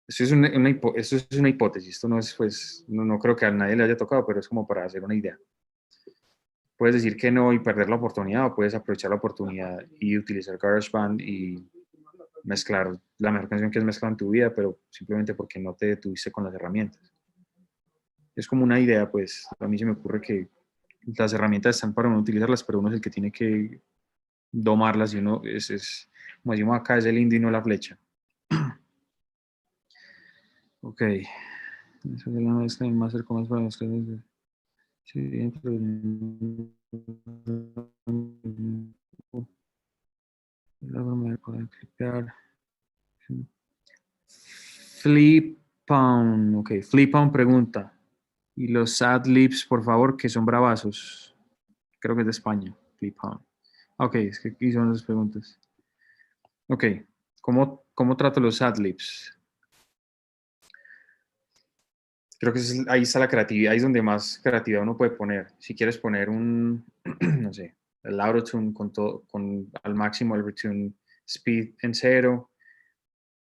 Esto es una hipótesis, esto no es, pues, no creo que a nadie le haya tocado, pero es como para hacer una idea. Puedes decir que no y perder la oportunidad, o puedes aprovechar la oportunidad y utilizar GarageBand y mezclar la mejor canción que has mezclado en tu vida, pero simplemente porque no te detuviste con las herramientas. Es como una idea, pues a mí se me ocurre que las herramientas están para uno utilizarlas, pero uno es el que tiene que domarlas y uno como decimos acá, es el indio y no la flecha. Ok. Eso es la mezcla en Master Commas para mezclar. Sí, pero... La forma de poder clipear. Flipound, ok. Flipound pregunta. Y los adlibs, por favor, que son bravazos. Creo que es de España. Flipound. Ok, es que aquí son las preguntas. Ok, ¿cómo trato los adlibs? Creo que ahí está la creatividad, ahí es donde más creatividad uno puede poner. Si quieres poner no sé, el autotune con al máximo el retune speed en 0,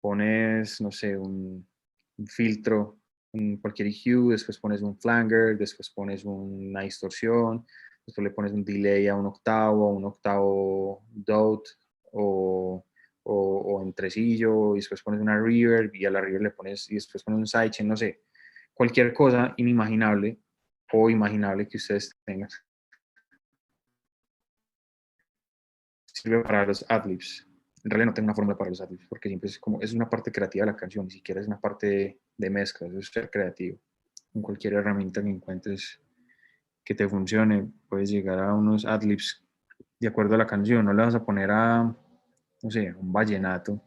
pones, no sé, un filtro, cualquier EQ, después pones un flanger, después pones una distorsión, después le pones un delay a un octavo dot o en tresillo, y después pones una reverb y a la reverb le pones, y después pones un sidechain, no sé, cualquier cosa inimaginable o imaginable que ustedes tengan. Sirve para los adlibs. En realidad no tengo una fórmula para los adlibs, porque siempre es una parte creativa de la canción, ni siquiera es una parte de mezcla, eso es ser creativo. Con cualquier herramienta que encuentres que te funcione, puedes llegar a unos adlibs de acuerdo a la canción, no le vas a poner no sé, un vallenato,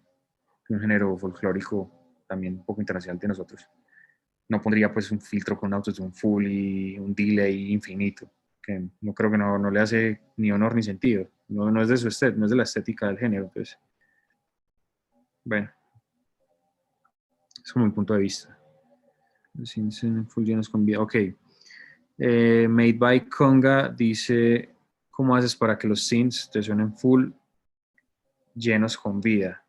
un género folclórico también un poco internacional de nosotros. No pondría pues un filtro con autotune full y un delay infinito, que no creo que no le hace ni honor ni sentido, no es de su no es de la estética del género, entonces, bueno, es como mi punto de vista. Full llenos con vida, ok. Made by Conga dice, ¿cómo haces para que los synths te suenen full llenos con vida?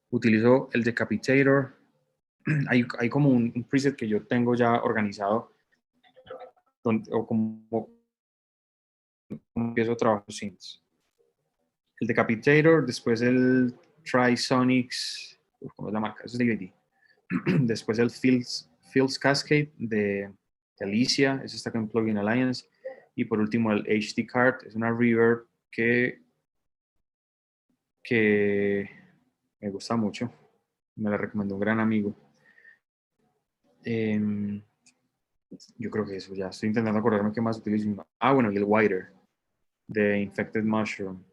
Utilizo el Decapitator. Hay como un preset que yo tengo ya organizado o como empiezo a trabajar los synths. El Decapitator, después el Trisonics, ¿cómo es la marca? Eso es DVD. Después el Fields Cascade de Alicia, ese está con Plugin Alliance. Y por último el HD Card, es una reverb que me gusta mucho. Me la recomendó un gran amigo. Yo creo que eso, ya estoy intentando acordarme qué más utilizo. Bueno, y el Wider de Infected Mushroom.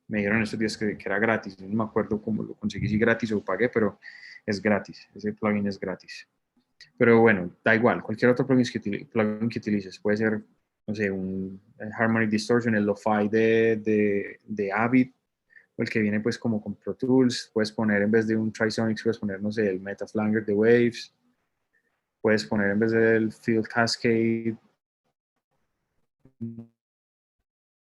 Me dijeron estos días que era gratis. No me acuerdo cómo lo conseguí, si gratis o pagué, pero es gratis. Ese plugin es gratis. Pero bueno, da igual. Cualquier otro plugin que utilices. Puede ser, no sé, un Harmonic Distortion, el Lo-Fi de Avid, o el que viene pues como con Pro Tools. Puedes poner en vez de un Trisonics, puedes poner, no sé, el Meta Flanger de Waves. Puedes poner en vez del Field Cascade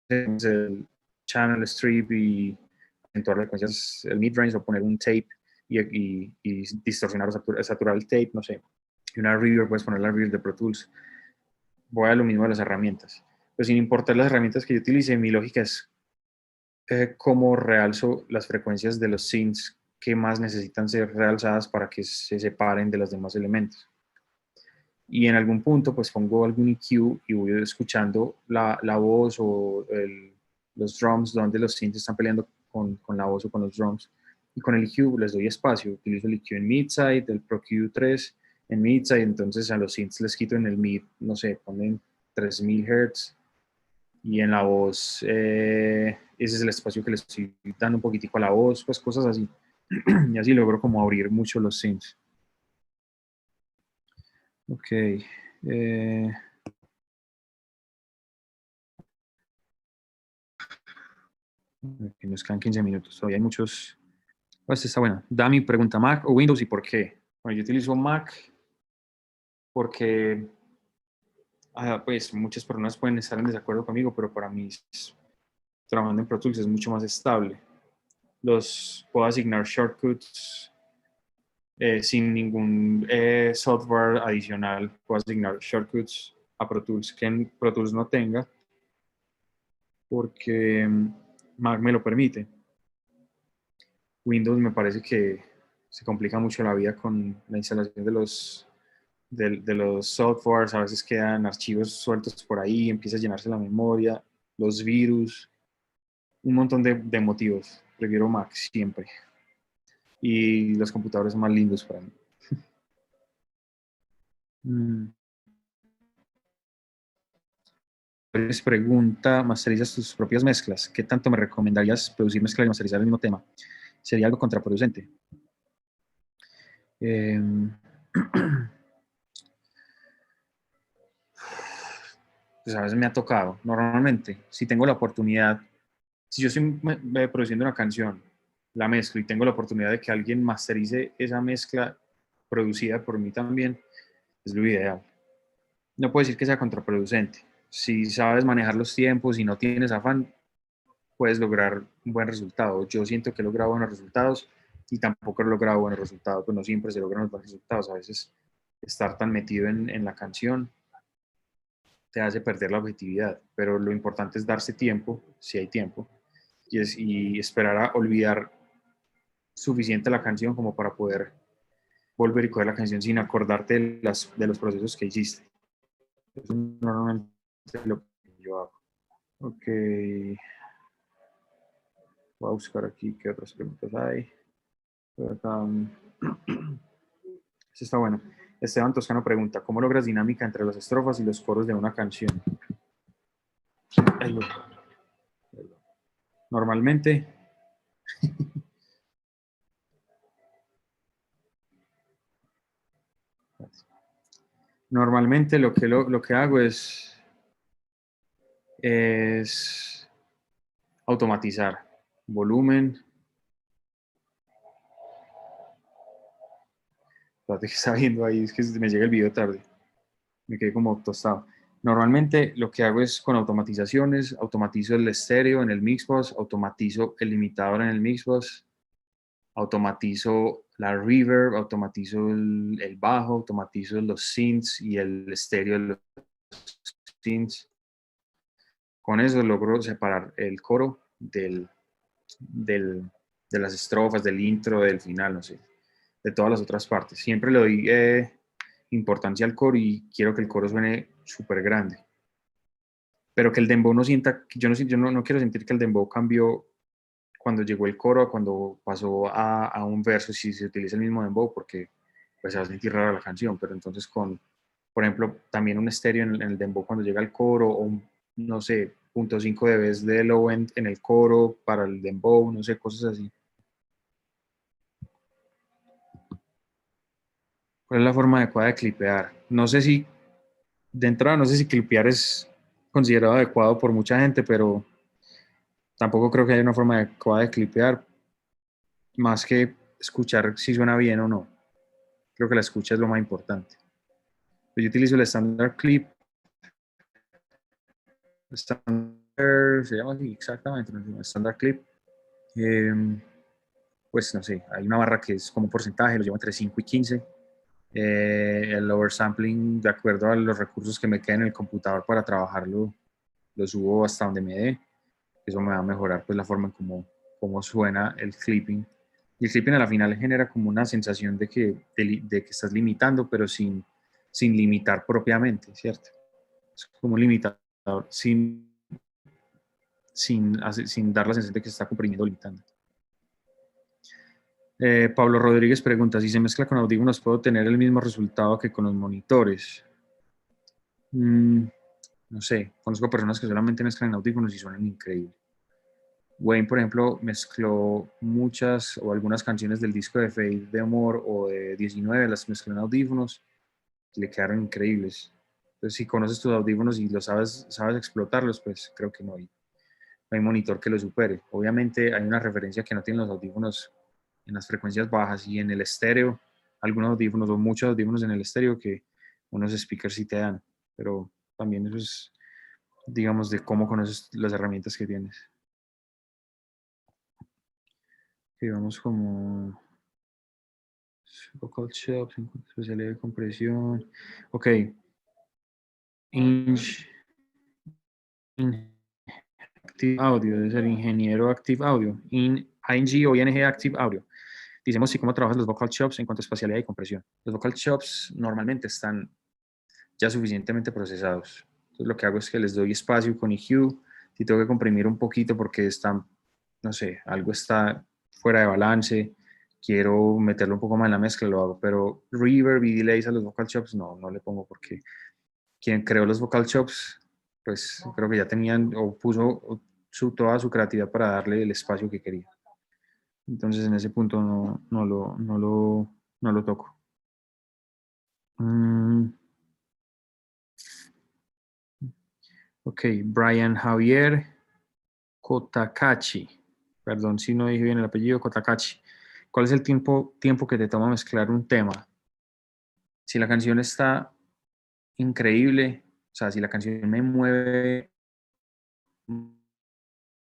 el channel strip y acentuar las frecuencias, el mid-range, o poner un tape y distorsionar o saturar el tape, no sé. Y una reverb, puedes poner la reverb de Pro Tools. Voy a lo mismo de las herramientas. Pero sin importar las herramientas que yo utilice, mi lógica es cómo realzo las frecuencias de los synths que más necesitan ser realzadas para que se separen de los demás elementos. Y en algún punto pues pongo algún EQ y voy escuchando la voz o los drums, donde los synths están peleando con la voz o con los drums. Y con el EQ les doy espacio, utilizo el EQ en midside, el Pro Q3 en midside, entonces a los synths les quito en el mid, no sé, ponen 3000 Hz, y en la voz, ese es el espacio que le estoy dando un poquitico a la voz, pues cosas así. Y así logro como abrir mucho los synths. Ok. Que nos quedan 15 minutos. Todavía hay muchos. Pues está bueno. Dami pregunta, ¿Mac o Windows y por qué? Bueno, yo utilizo Mac porque pues muchas personas pueden estar en desacuerdo conmigo, pero para mí trabajando en Pro Tools es mucho más estable. Puedo asignar shortcuts sin ningún software adicional. Puedo asignar shortcuts a Pro Tools que en Pro Tools no tenga, porque Mac me lo permite. Windows me parece que se complica mucho la vida con la instalación de los softwares. A veces quedan archivos sueltos por ahí, empieza a llenarse la memoria, los virus, un montón de motivos. Prefiero Mac siempre. Y los computadores son más lindos para mí. Les pregunta, ¿masterizas tus propias mezclas? ¿Qué tanto me recomendarías producir mezclas y masterizar el mismo tema? ¿Sería algo contraproducente? Eh, pues a veces me ha tocado. Normalmente, si tengo la oportunidad, si yo estoy produciendo una canción, la mezclo y tengo la oportunidad de que alguien masterice esa mezcla producida por mí también, es lo ideal. No puedo decir que sea contraproducente. Si sabes manejar los tiempos y no tienes afán, puedes lograr un buen resultado. Yo siento que he logrado buenos resultados y tampoco he logrado buenos resultados, pues no siempre se logran los buenos resultados. A veces estar tan metido en la canción te hace perder la objetividad, pero lo importante es darse tiempo, si hay tiempo, y esperar a olvidar suficiente la canción como para poder volver y coger la canción sin acordarte de los procesos que hiciste. Eso es normalmente lo que yo hago. Ok, voy a buscar aquí qué otras preguntas hay. Eso está bueno. Esteban Toscano pregunta, ¿cómo logras dinámica entre las estrofas y los coros de una canción? Ay, normalmente, normalmente lo que hago es automatizar volumen. Espérate que está viendo ahí, es que me llega el video tarde. Me quedé como tostado. Normalmente lo que hago es con automatizaciones, automatizo el estéreo en el Mixbox, automatizo el limitador en el Mixbox, automatizo la reverb, automatizo el bajo, automatizo los synths y el estéreo de los synths. Con eso logro separar el coro de las estrofas, del intro, del final, no sé, de todas las otras partes. Siempre le doy importancia al coro y quiero que el coro suene súper grande. Pero que el dembow no sienta, yo no quiero sentir que el dembow cambió cuando llegó el coro a cuando pasó a un verso, si se utiliza el mismo dembow, porque pues se va a sentir rara la canción. Pero entonces por ejemplo, también un estéreo en el dembow cuando llega el coro, o un, no sé, 0.5 dB de low end en el coro para el dembow, no sé, cosas así. ¿Cuál es la forma adecuada de clipear? No sé si, de entrada, no sé si clipear es considerado adecuado por mucha gente, pero tampoco creo que haya una forma adecuada de clipear, más que escuchar si suena bien o no. Creo que la escucha es lo más importante. Yo utilizo el standard clip, standard se llama así exactamente, no, Standard Clip. Pues no sé, hay una barra que es como porcentaje, lo llevo entre 5 y 15. El oversampling, de acuerdo a los recursos que me queden en el computador para trabajarlo, lo subo hasta donde me dé. Eso me va a mejorar pues la forma en cómo suena el clipping. Y el clipping a la final genera como una sensación de que estás limitando, pero sin limitar propiamente, ¿cierto? Es como un limitador sin dar la sensación de que se está comprimiendo o limitando. Pablo Rodríguez pregunta, si se mezcla con audífonos, ¿puedo tener el mismo resultado que con los monitores? No sé, conozco personas que solamente mezclan en audífonos y suenan increíble. Wayne, por ejemplo, mezcló muchas o algunas canciones del disco de Fade de Amor o de 19, las mezcló en audífonos y le quedaron increíbles. Entonces, si conoces tus audífonos y sabes explotarlos, pues creo que no hay monitor que lo supere. Obviamente hay una referencia que no tienen los audífonos en las frecuencias bajas y en el estéreo, algunos audífonos o muchos audífonos en el estéreo que unos speakers sí te dan, pero también eso es, digamos, de cómo conoces las herramientas que tienes. Que vamos como vocal chops, especialidad de compresión. Ok. Inch, Active Audio, debe ser ingeniero Active Audio. ING o ING Active Audio. Dicemos si cómo trabajas los vocal chops en cuanto a espacialidad y compresión. Los vocal chops normalmente están ya suficientemente procesados. Entonces lo que hago es que les doy espacio con EQ. Si tengo que comprimir un poquito porque están, no sé, algo está fuera de balance, quiero meterlo un poco más en la mezcla, lo hago. Pero reverb y delays a los vocal chops no le pongo porque quien creó los vocal chops, pues creo que ya tenían o puso toda su creatividad para darle el espacio que quería. Entonces en ese punto no lo toco. Ok, Brian Javier Kotakachi. Perdón si no dije bien el apellido, Kotakachi. ¿Cuál es el tiempo que te toma mezclar un tema? Si la canción está increíble, o sea, si la canción me mueve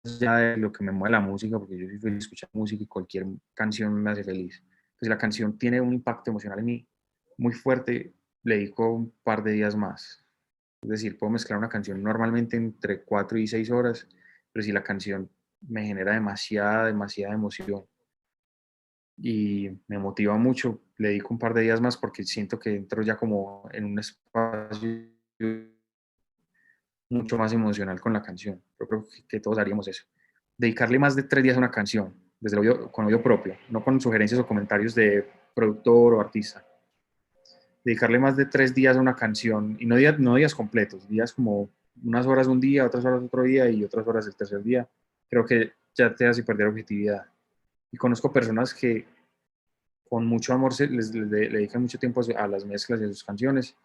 ya de lo que me mueve la música, porque yo soy feliz de escuchar música y cualquier canción me hace feliz. Pues si la canción tiene un impacto emocional en mí muy fuerte, le dedico un par de días más. Es decir, puedo mezclar una canción normalmente entre 4 y 6 horas, pero si la canción me genera demasiada emoción y me motiva mucho, le dedico un par de días más porque siento que entro ya como en un espacio mucho más emocional con la canción. Yo creo que todos haríamos eso. Dedicarle más de 3 días a una canción, desde el oído, con oído propio, no con sugerencias o comentarios de productor o artista. Dedicarle más de 3 días a una canción, y no días completos, días como unas horas un día, otras horas otro día y otras horas el tercer día, creo que ya te hace perder objetividad. Y conozco personas que con mucho amor le dedican mucho tiempo a las mezclas de sus canciones,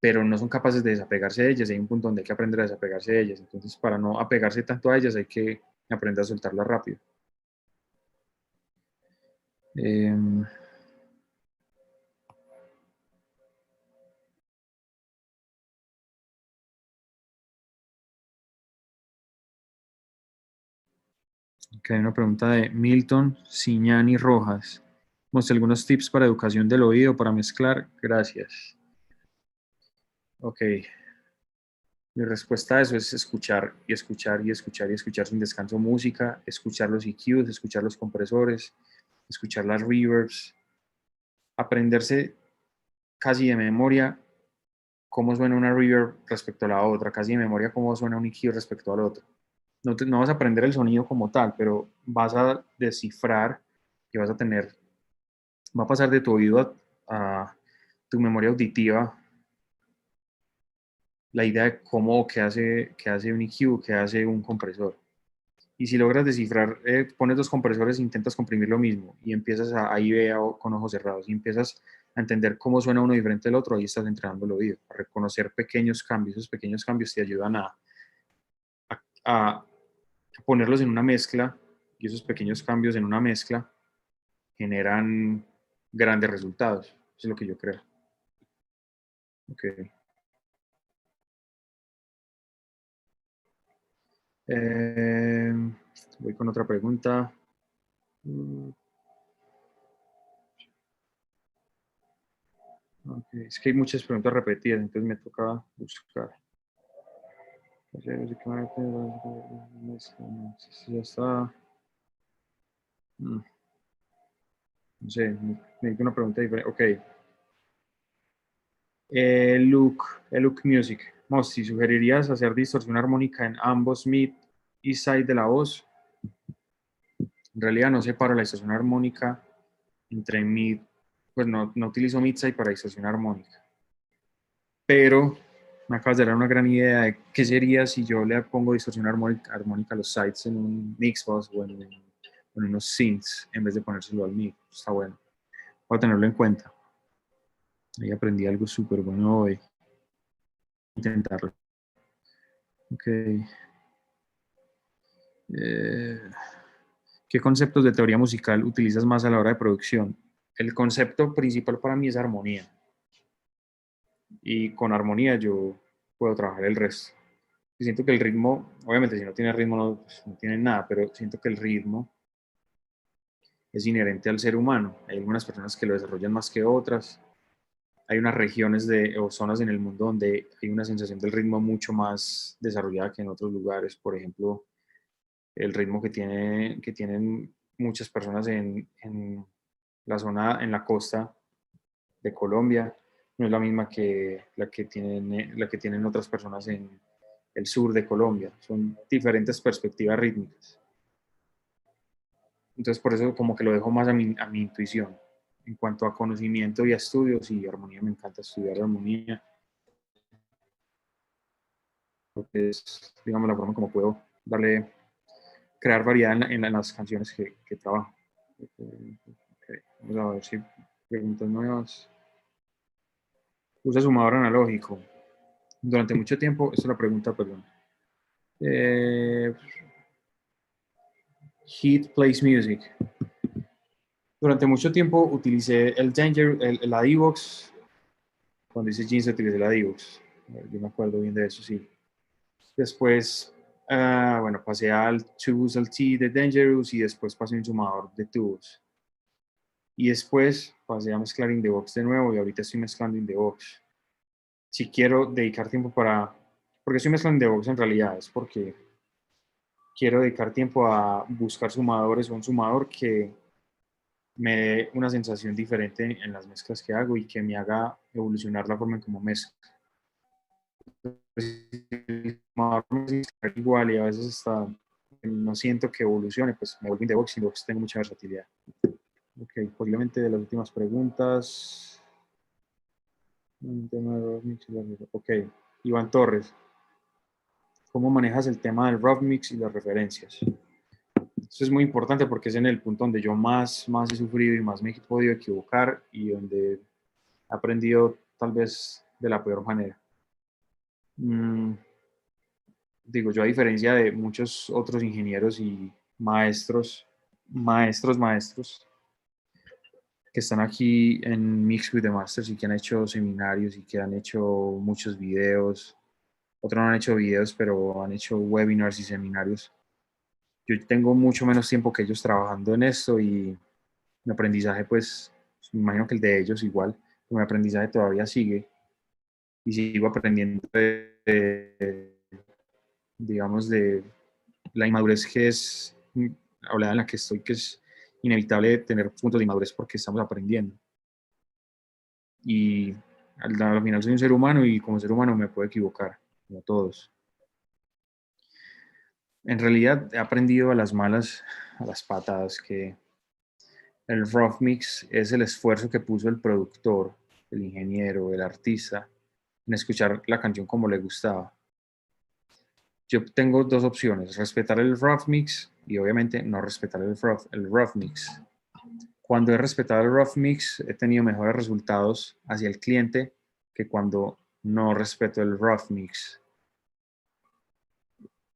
pero no son capaces de desapegarse de ellas. Hay un punto donde hay que aprender a desapegarse de ellas. Entonces, para no apegarse tanto a ellas, hay que aprender a soltarlas rápido. Eh, hay una pregunta de Milton Siñani Rojas. Muestra algunos tips para educación del oído para mezclar. Gracias. Ok. Mi respuesta a eso es escuchar y escuchar y escuchar y escuchar sin descanso música, escuchar los EQs, escuchar los compresores, escuchar las reverbs, aprenderse casi de memoria cómo suena una reverb respecto a la otra, casi de memoria cómo suena un EQ respecto al otro. No vas a aprender el sonido como tal, pero vas a descifrar y va a pasar de tu oído a tu memoria auditiva la idea de cómo, qué hace un EQ, qué hace un compresor. Y si logras descifrar, pones dos compresores, intentas comprimir lo mismo y empiezas ahí veo con ojos cerrados y empiezas a entender cómo suena uno diferente del otro, ahí estás entrenando el oído, a reconocer pequeños cambios. Esos pequeños cambios te ayudan a ponerlos en una mezcla y esos pequeños cambios en una mezcla generan grandes resultados. Eso es lo que yo creo. Okay. Voy con otra pregunta. Okay. Es que hay muchas preguntas repetidas, entonces me toca buscar. Ya está. No sé, necesito una pregunta diferente. Ok. Look Music. Mosti, ¿sugerirías hacer distorsión armónica en ambos mid y side de la voz? En realidad no separo la distorsión armónica entre mid, pues no utilizo mid side para distorsión armónica. Pero me acabas de dar una gran idea de qué sería si yo le pongo distorsión armónica a los sides en un Mixbox o en unos synths en vez de ponérselo al mid. Está bueno. Voy a tenerlo en cuenta. Ahí aprendí algo súper bueno hoy. Intentarlo. Ok. ¿Qué conceptos de teoría musical utilizas más a la hora de producción? El concepto principal para mí es armonía. Y con armonía yo puedo trabajar el resto. Y siento que el ritmo, obviamente si no tiene ritmo pues, no tiene nada, pero siento que el ritmo es inherente al ser humano. Hay algunas personas que lo desarrollan más que otras. Hay unas regiones o zonas en el mundo donde hay una sensación del ritmo mucho más desarrollada que en otros lugares. Por ejemplo, el ritmo que tienen muchas personas en la zona, en la costa de Colombia, no es la misma que la que tienen otras personas en el sur de Colombia. Son diferentes perspectivas rítmicas. Entonces, por eso como que lo dejo más a mi intuición. En cuanto a conocimiento y a estudios y armonía, me encanta estudiar armonía. Porque es, digamos, la forma como puedo crear variedad en las canciones que trabajo. Okay. Vamos a ver si preguntas nuevas. Usa sumador analógico. Durante mucho tiempo, esta es la pregunta, perdón. Heat Plays Music. Durante mucho tiempo utilicé el Danger, la D-Box. Cuando hice jeans utilicé la D-Box. Yo me acuerdo bien de eso, sí. Después, bueno, pasé al Tubus LT de Dangerous y después pasé a un sumador de tubos. Y después pasé a mezclar in the box de nuevo y ahorita estoy mezclando in the box. Si quiero dedicar tiempo porque estoy mezclando in the box en realidad, es porque quiero dedicar tiempo a buscar sumadores o un sumador que me dé una sensación diferente en las mezclas que hago y que me haga evolucionar la forma en cómo mezclo. El sumador me igual y a veces hasta no siento que evolucione, pues me vuelvo in the box y in the box tengo mucha versatilidad. Ok, posiblemente de las últimas preguntas. Ok, Iván Torres, ¿cómo manejas el tema del rough mix y las referencias? Eso es muy importante porque es en el punto donde yo más he sufrido y más me he podido equivocar y donde he aprendido tal vez de la peor manera. Digo, yo a diferencia de muchos otros ingenieros y maestros que están aquí en Mix with the Masters y que han hecho seminarios y que han hecho muchos videos, otros no han hecho videos, pero han hecho webinars y seminarios. Yo tengo mucho menos tiempo que ellos trabajando en esto y mi aprendizaje, pues, me imagino que el de ellos igual, mi aprendizaje todavía sigue y sigo aprendiendo digamos, de la inmadurez que es hablada en la que estoy, que es inevitable tener puntos de inmadurez porque estamos aprendiendo. Y al final soy un ser humano y como ser humano me puedo equivocar, como todos. En realidad he aprendido a las malas, a las patadas, que el rough mix es el esfuerzo que puso el productor, el ingeniero, el artista, en escuchar la canción como le gustaba. Yo tengo dos opciones, respetar el rough mix y obviamente no respetar el rough mix. Cuando he respetado el rough mix, he tenido mejores resultados hacia el cliente que cuando no respeto el rough mix.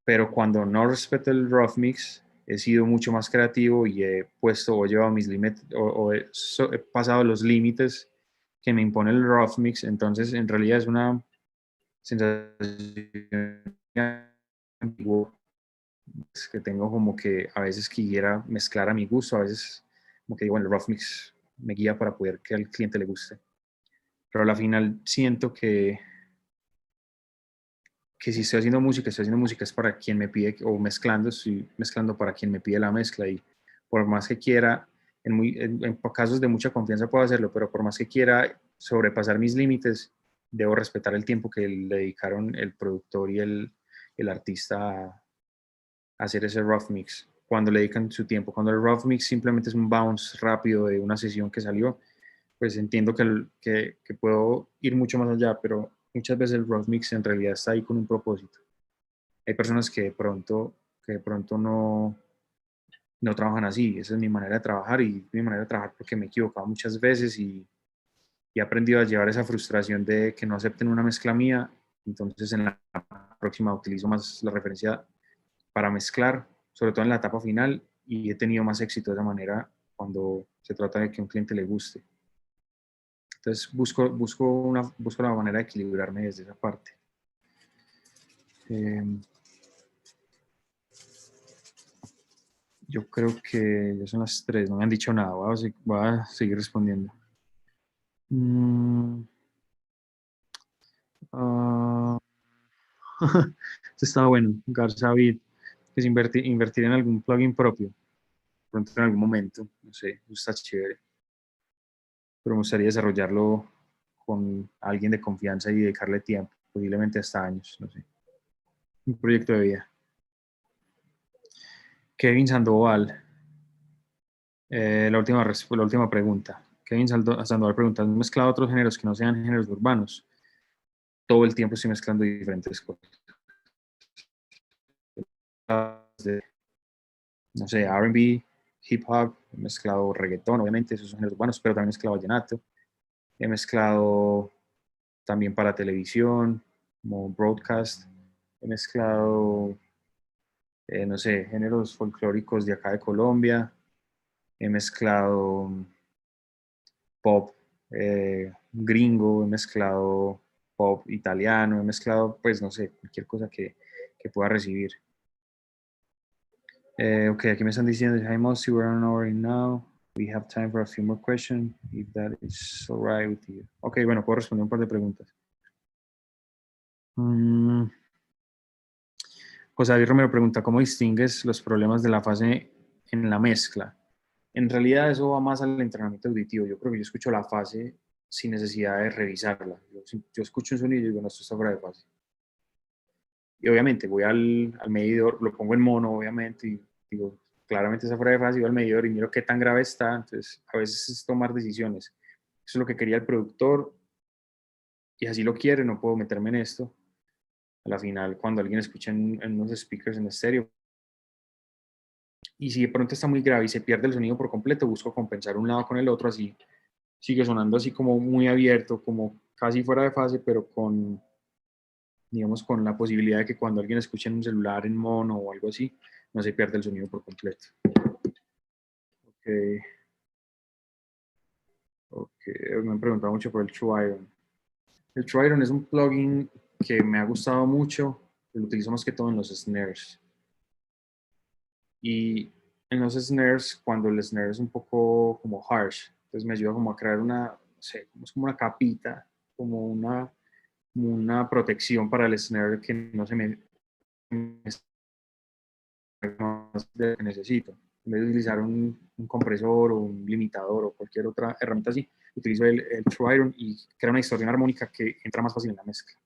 Pero cuando no respeto el rough mix, he sido mucho más creativo y he puesto o llevado mis límites o he pasado los límites que me impone el rough mix. Entonces, en realidad es una sensación ambigua que tengo como que a veces quisiera mezclar a mi gusto, a veces como que digo, bueno, el rough mix me guía para poder que al cliente le guste. Pero a la final siento que si estoy haciendo música es para quien me pide, o mezclando, estoy mezclando para quien me pide la mezcla, y por más que quiera, en casos de mucha confianza puedo hacerlo, pero por más que quiera sobrepasar mis límites, debo respetar el tiempo que le dedicaron el productor y el artista a hacer ese rough mix. Cuando le dedican su tiempo, cuando el rough mix simplemente es un bounce rápido de una sesión que salió, pues entiendo que puedo ir mucho más allá, pero muchas veces el rough mix en realidad está ahí con un propósito. Hay personas que de pronto no trabajan así. Esa es mi manera de trabajar, y mi manera de trabajar porque me he equivocado muchas veces, y he aprendido a llevar esa frustración de que no acepten una mezcla mía. Entonces en la próxima utilizo más la referencia para mezclar, sobre todo en la etapa final, y he tenido más éxito de esa manera cuando se trata de que a un cliente le guste. Entonces busco la manera de equilibrarme desde esa parte. Eh, yo creo que ya son las 3, no me han dicho nada, voy a seguir respondiendo. Esto está bueno, Garza Vid, que es invertir en algún plugin propio, pronto en algún momento, no sé, eso está chévere, pero me gustaría desarrollarlo con alguien de confianza y dedicarle tiempo, posiblemente hasta años, no sé. Un proyecto de vida. Kevin Sandoval, la última pregunta. Kevin Sandoval pregunta, ¿has mezclado otros géneros que no sean géneros urbanos? Todo el tiempo estoy mezclando diferentes cosas. No sé, R&B, hip hop, he mezclado reggaetón, obviamente, esos son géneros urbanos, pero también he mezclado vallenato. He mezclado también para televisión, como broadcast. He mezclado, no sé, géneros folclóricos de acá de Colombia. He mezclado pop gringo, he mezclado pop italiano, he mezclado, pues, no sé, cualquier cosa que pueda recibir. Ok, aquí me están diciendo, hi Mossy, we're on our end now. We have time for a few more questions, if that is all right with you. Ok, bueno, puedo responder un par de preguntas. José David Romero pregunta, ¿cómo distingues los problemas de la fase en la mezcla? En realidad eso va más al entrenamiento auditivo. Yo creo que yo escucho la fase sin necesidad de revisarla. Yo escucho un sonido y digo, no, esto está fuera de fase. Y obviamente voy al medidor, lo pongo en mono, obviamente, y digo, claramente está fuera de fase, y voy al medidor y miro qué tan grave está. Entonces, a veces es tomar decisiones. Eso es lo que quería el productor, y así lo quiere, no puedo meterme en esto. A la final, cuando alguien escucha en unos speakers en estéreo, y si de pronto está muy grave y se pierde el sonido por completo, busco compensar un lado con el otro, así sigue sonando así como muy abierto, como casi fuera de fase, pero con, digamos, con la posibilidad de que cuando alguien escuche en un celular en mono o algo así, no se pierda el sonido por completo. Okay. Okay. Me han preguntado mucho por el True Iron. El True Iron es un plugin que me ha gustado mucho, lo utilizo más que todo en los snares. Y en los snares, cuando el snare es un poco como harsh, entonces me ayuda como a crear una, no sé, es como una capita, como una protección para el snare que no se me de que necesito. En vez de utilizar un compresor o un limitador o cualquier otra herramienta así, utilizo el True Iron y crea una distorsión armónica que entra más fácil en la mezcla.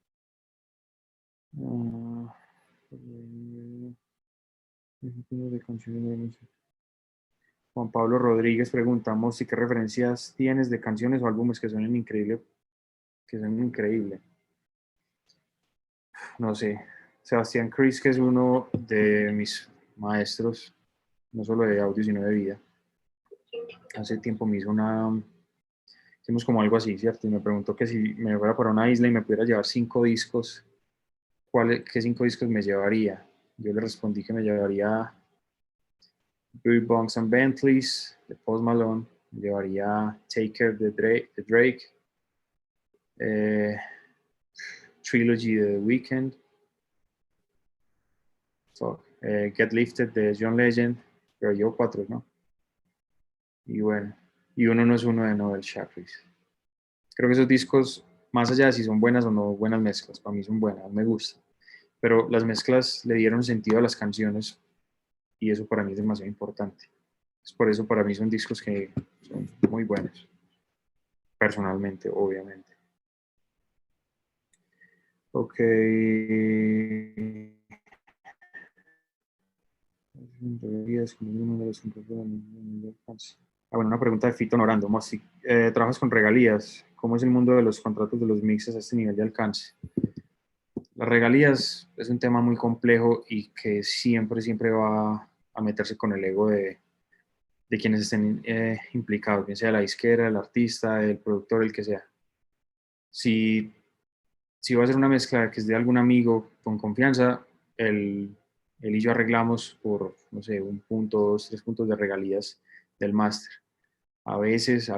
Juan Pablo Rodríguez preguntamos si qué referencias tienes de canciones o álbumes que suenen increíble, que son increíbles. No sé, Sebastián Cris, que es uno de mis maestros, no solo de audio, sino de vida. Hace tiempo me hicimos como algo así, ¿cierto? Y me preguntó que si me fuera para una isla y me pudiera llevar 5 discos, ¿qué 5 discos me llevaría? Yo le respondí que me llevaría Billy Bonks and Bentleys de Post Malone, me llevaría Take Care de Drake, Trilogy de The Weeknd. So, Get Lifted de John Legend, pero llevo 4, ¿no? Y bueno, y Uno no es uno de Noel Shackris. Creo que esos discos, más allá de si son buenas o no buenas mezclas, para mí son buenas, me gustan. Pero las mezclas le dieron sentido a las canciones y eso para mí es demasiado importante. Es por eso para mí son discos que son muy buenos, personalmente, obviamente. Ok. Bueno, una pregunta de Fito Norando. Mosi, ¿trabajas con regalías? ¿Cómo es el mundo de los contratos de los mixes a este nivel de alcance? Las regalías es un tema muy complejo y que siempre va a meterse con el ego de quienes estén implicados, bien sea la disquera, el artista, el productor, el que sea. Si, si va a ser una mezcla que es de algún amigo con confianza, él y yo arreglamos por, no sé, 1 punto, 2, 3 puntos de regalías del máster. A veces,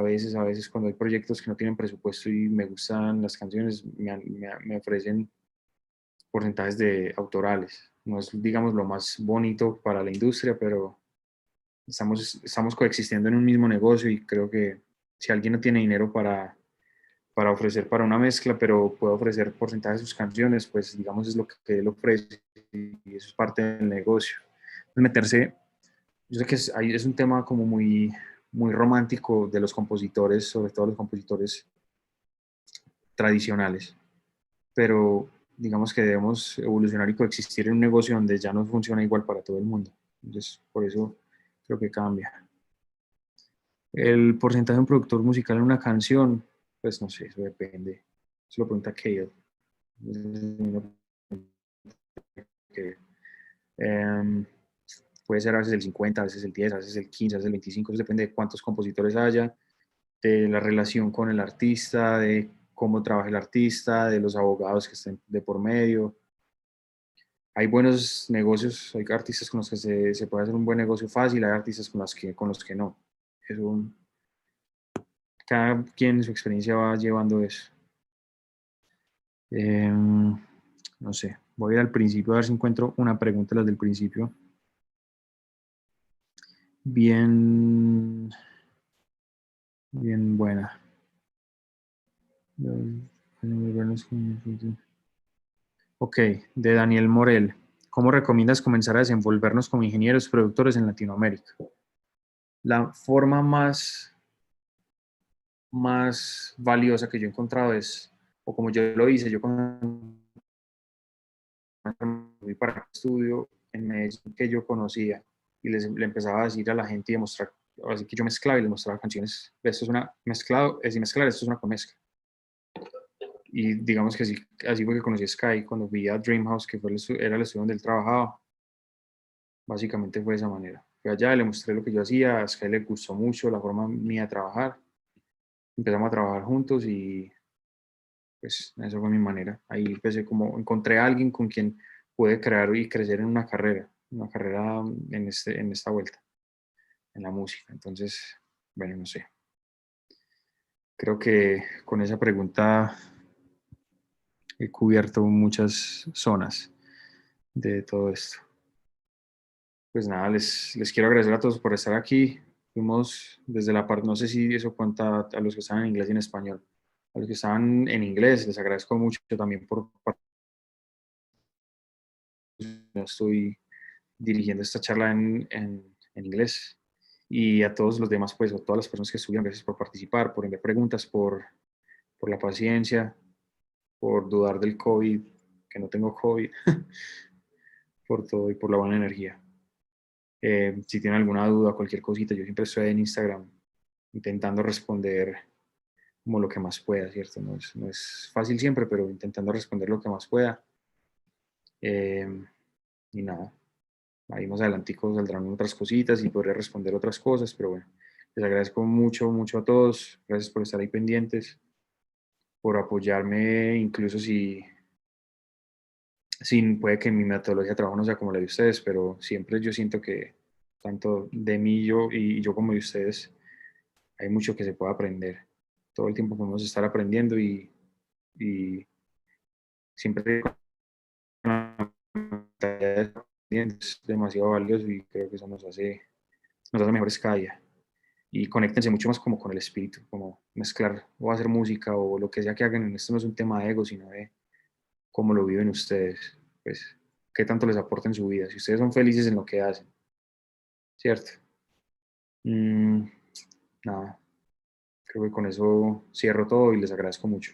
cuando hay proyectos que no tienen presupuesto y me gustan las canciones, me ofrecen porcentajes de autorales. No es, digamos, lo más bonito para la industria, pero estamos coexistiendo en un mismo negocio y creo que si alguien no tiene dinero para ofrecer para una mezcla, pero puede ofrecer porcentajes de sus canciones, pues digamos es lo que él ofrece y eso es parte del negocio. Meterse, yo sé que es un tema como muy romántico de los compositores, sobre todo los compositores tradicionales, pero digamos que debemos evolucionar y coexistir en un negocio donde ya no funciona igual para todo el mundo. Entonces, por eso creo que cambia. El porcentaje de un productor musical en una canción, pues no sé, eso depende. Se lo pregunta Cale. Eh, puede ser a veces el 50, a veces el 10, a veces el 15, a veces el 25, eso depende de cuántos compositores haya, de la relación con el artista, de cómo trabaja el artista, de los abogados que estén de por medio. Hay buenos negocios, hay artistas con los que se puede hacer un buen negocio fácil, hay artistas con los que no. Eso, cada quien en su experiencia va llevando eso. No sé, voy a ir al principio a ver si encuentro una pregunta, las del principio. Bien, bien buena. Ok, de Daniel Morel. ¿Cómo recomiendas comenzar a desenvolvernos como ingenieros productores en Latinoamérica? La forma más valiosa que yo he encontrado es, o como yo lo hice, yo cuando fui para el estudio en Medellín que yo conocía y le empezaba a decir a la gente y demostrar, así que yo mezclaba y les mostraba canciones, esto es una mezclado, es mezclar, esto es una comezcla. Y digamos que así fue que conocí a Sky cuando fui a Dreamhouse, que era el estudio donde él trabajaba. Básicamente fue de esa manera. Fui allá, le mostré lo que yo hacía, a Sky le gustó mucho la forma mía de trabajar. Empezamos a trabajar juntos y pues esa fue mi manera. Ahí empecé como, encontré a alguien con quien pude crear y crecer en una carrera en esta vuelta, en la música. Entonces, bueno, no sé. Creo que con esa pregunta he cubierto muchas zonas de todo esto. Pues nada, les quiero agradecer a todos por estar aquí. Fuimos desde la parte, no sé si eso cuenta a los que están en inglés y en español. A los que estaban en inglés, les agradezco mucho también por estoy dirigiendo esta charla en inglés. Y a todos los demás, pues, a todas las personas que estuvieron, gracias por participar, por enviar preguntas, por la paciencia, por dudar del COVID, que no tengo COVID, por todo y por la buena energía. Si tienen alguna duda, cualquier cosita, yo siempre estoy en Instagram intentando responder como lo que más pueda, ¿cierto? No es fácil siempre, pero intentando responder lo que más pueda. Y nada, ahí más adelantico saldrán otras cositas y podré responder otras cosas, pero bueno, les agradezco mucho a todos, gracias por estar ahí pendientes, por apoyarme, incluso si puede que mi metodología de trabajo no sea como la de ustedes, pero siempre yo siento que tanto de mí yo y yo como de ustedes hay mucho que se puede aprender. Todo el tiempo podemos estar aprendiendo y siempre es demasiado valioso y creo que eso nos hace mejores cada día. Y conéctense mucho más como con el espíritu, como mezclar o hacer música o lo que sea que hagan. Esto no es un tema de ego, sino de cómo lo viven ustedes, pues qué tanto les aporta en su vida, si ustedes son felices en lo que hacen, ¿cierto? Mm, nada, creo que con eso cierro todo y les agradezco mucho.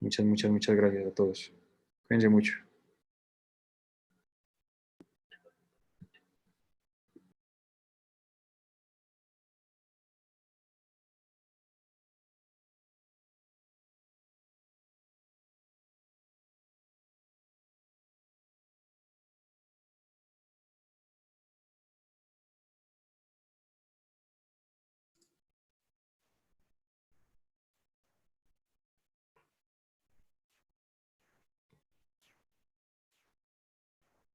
Muchas, muchas, muchas gracias a todos. Cuídense mucho.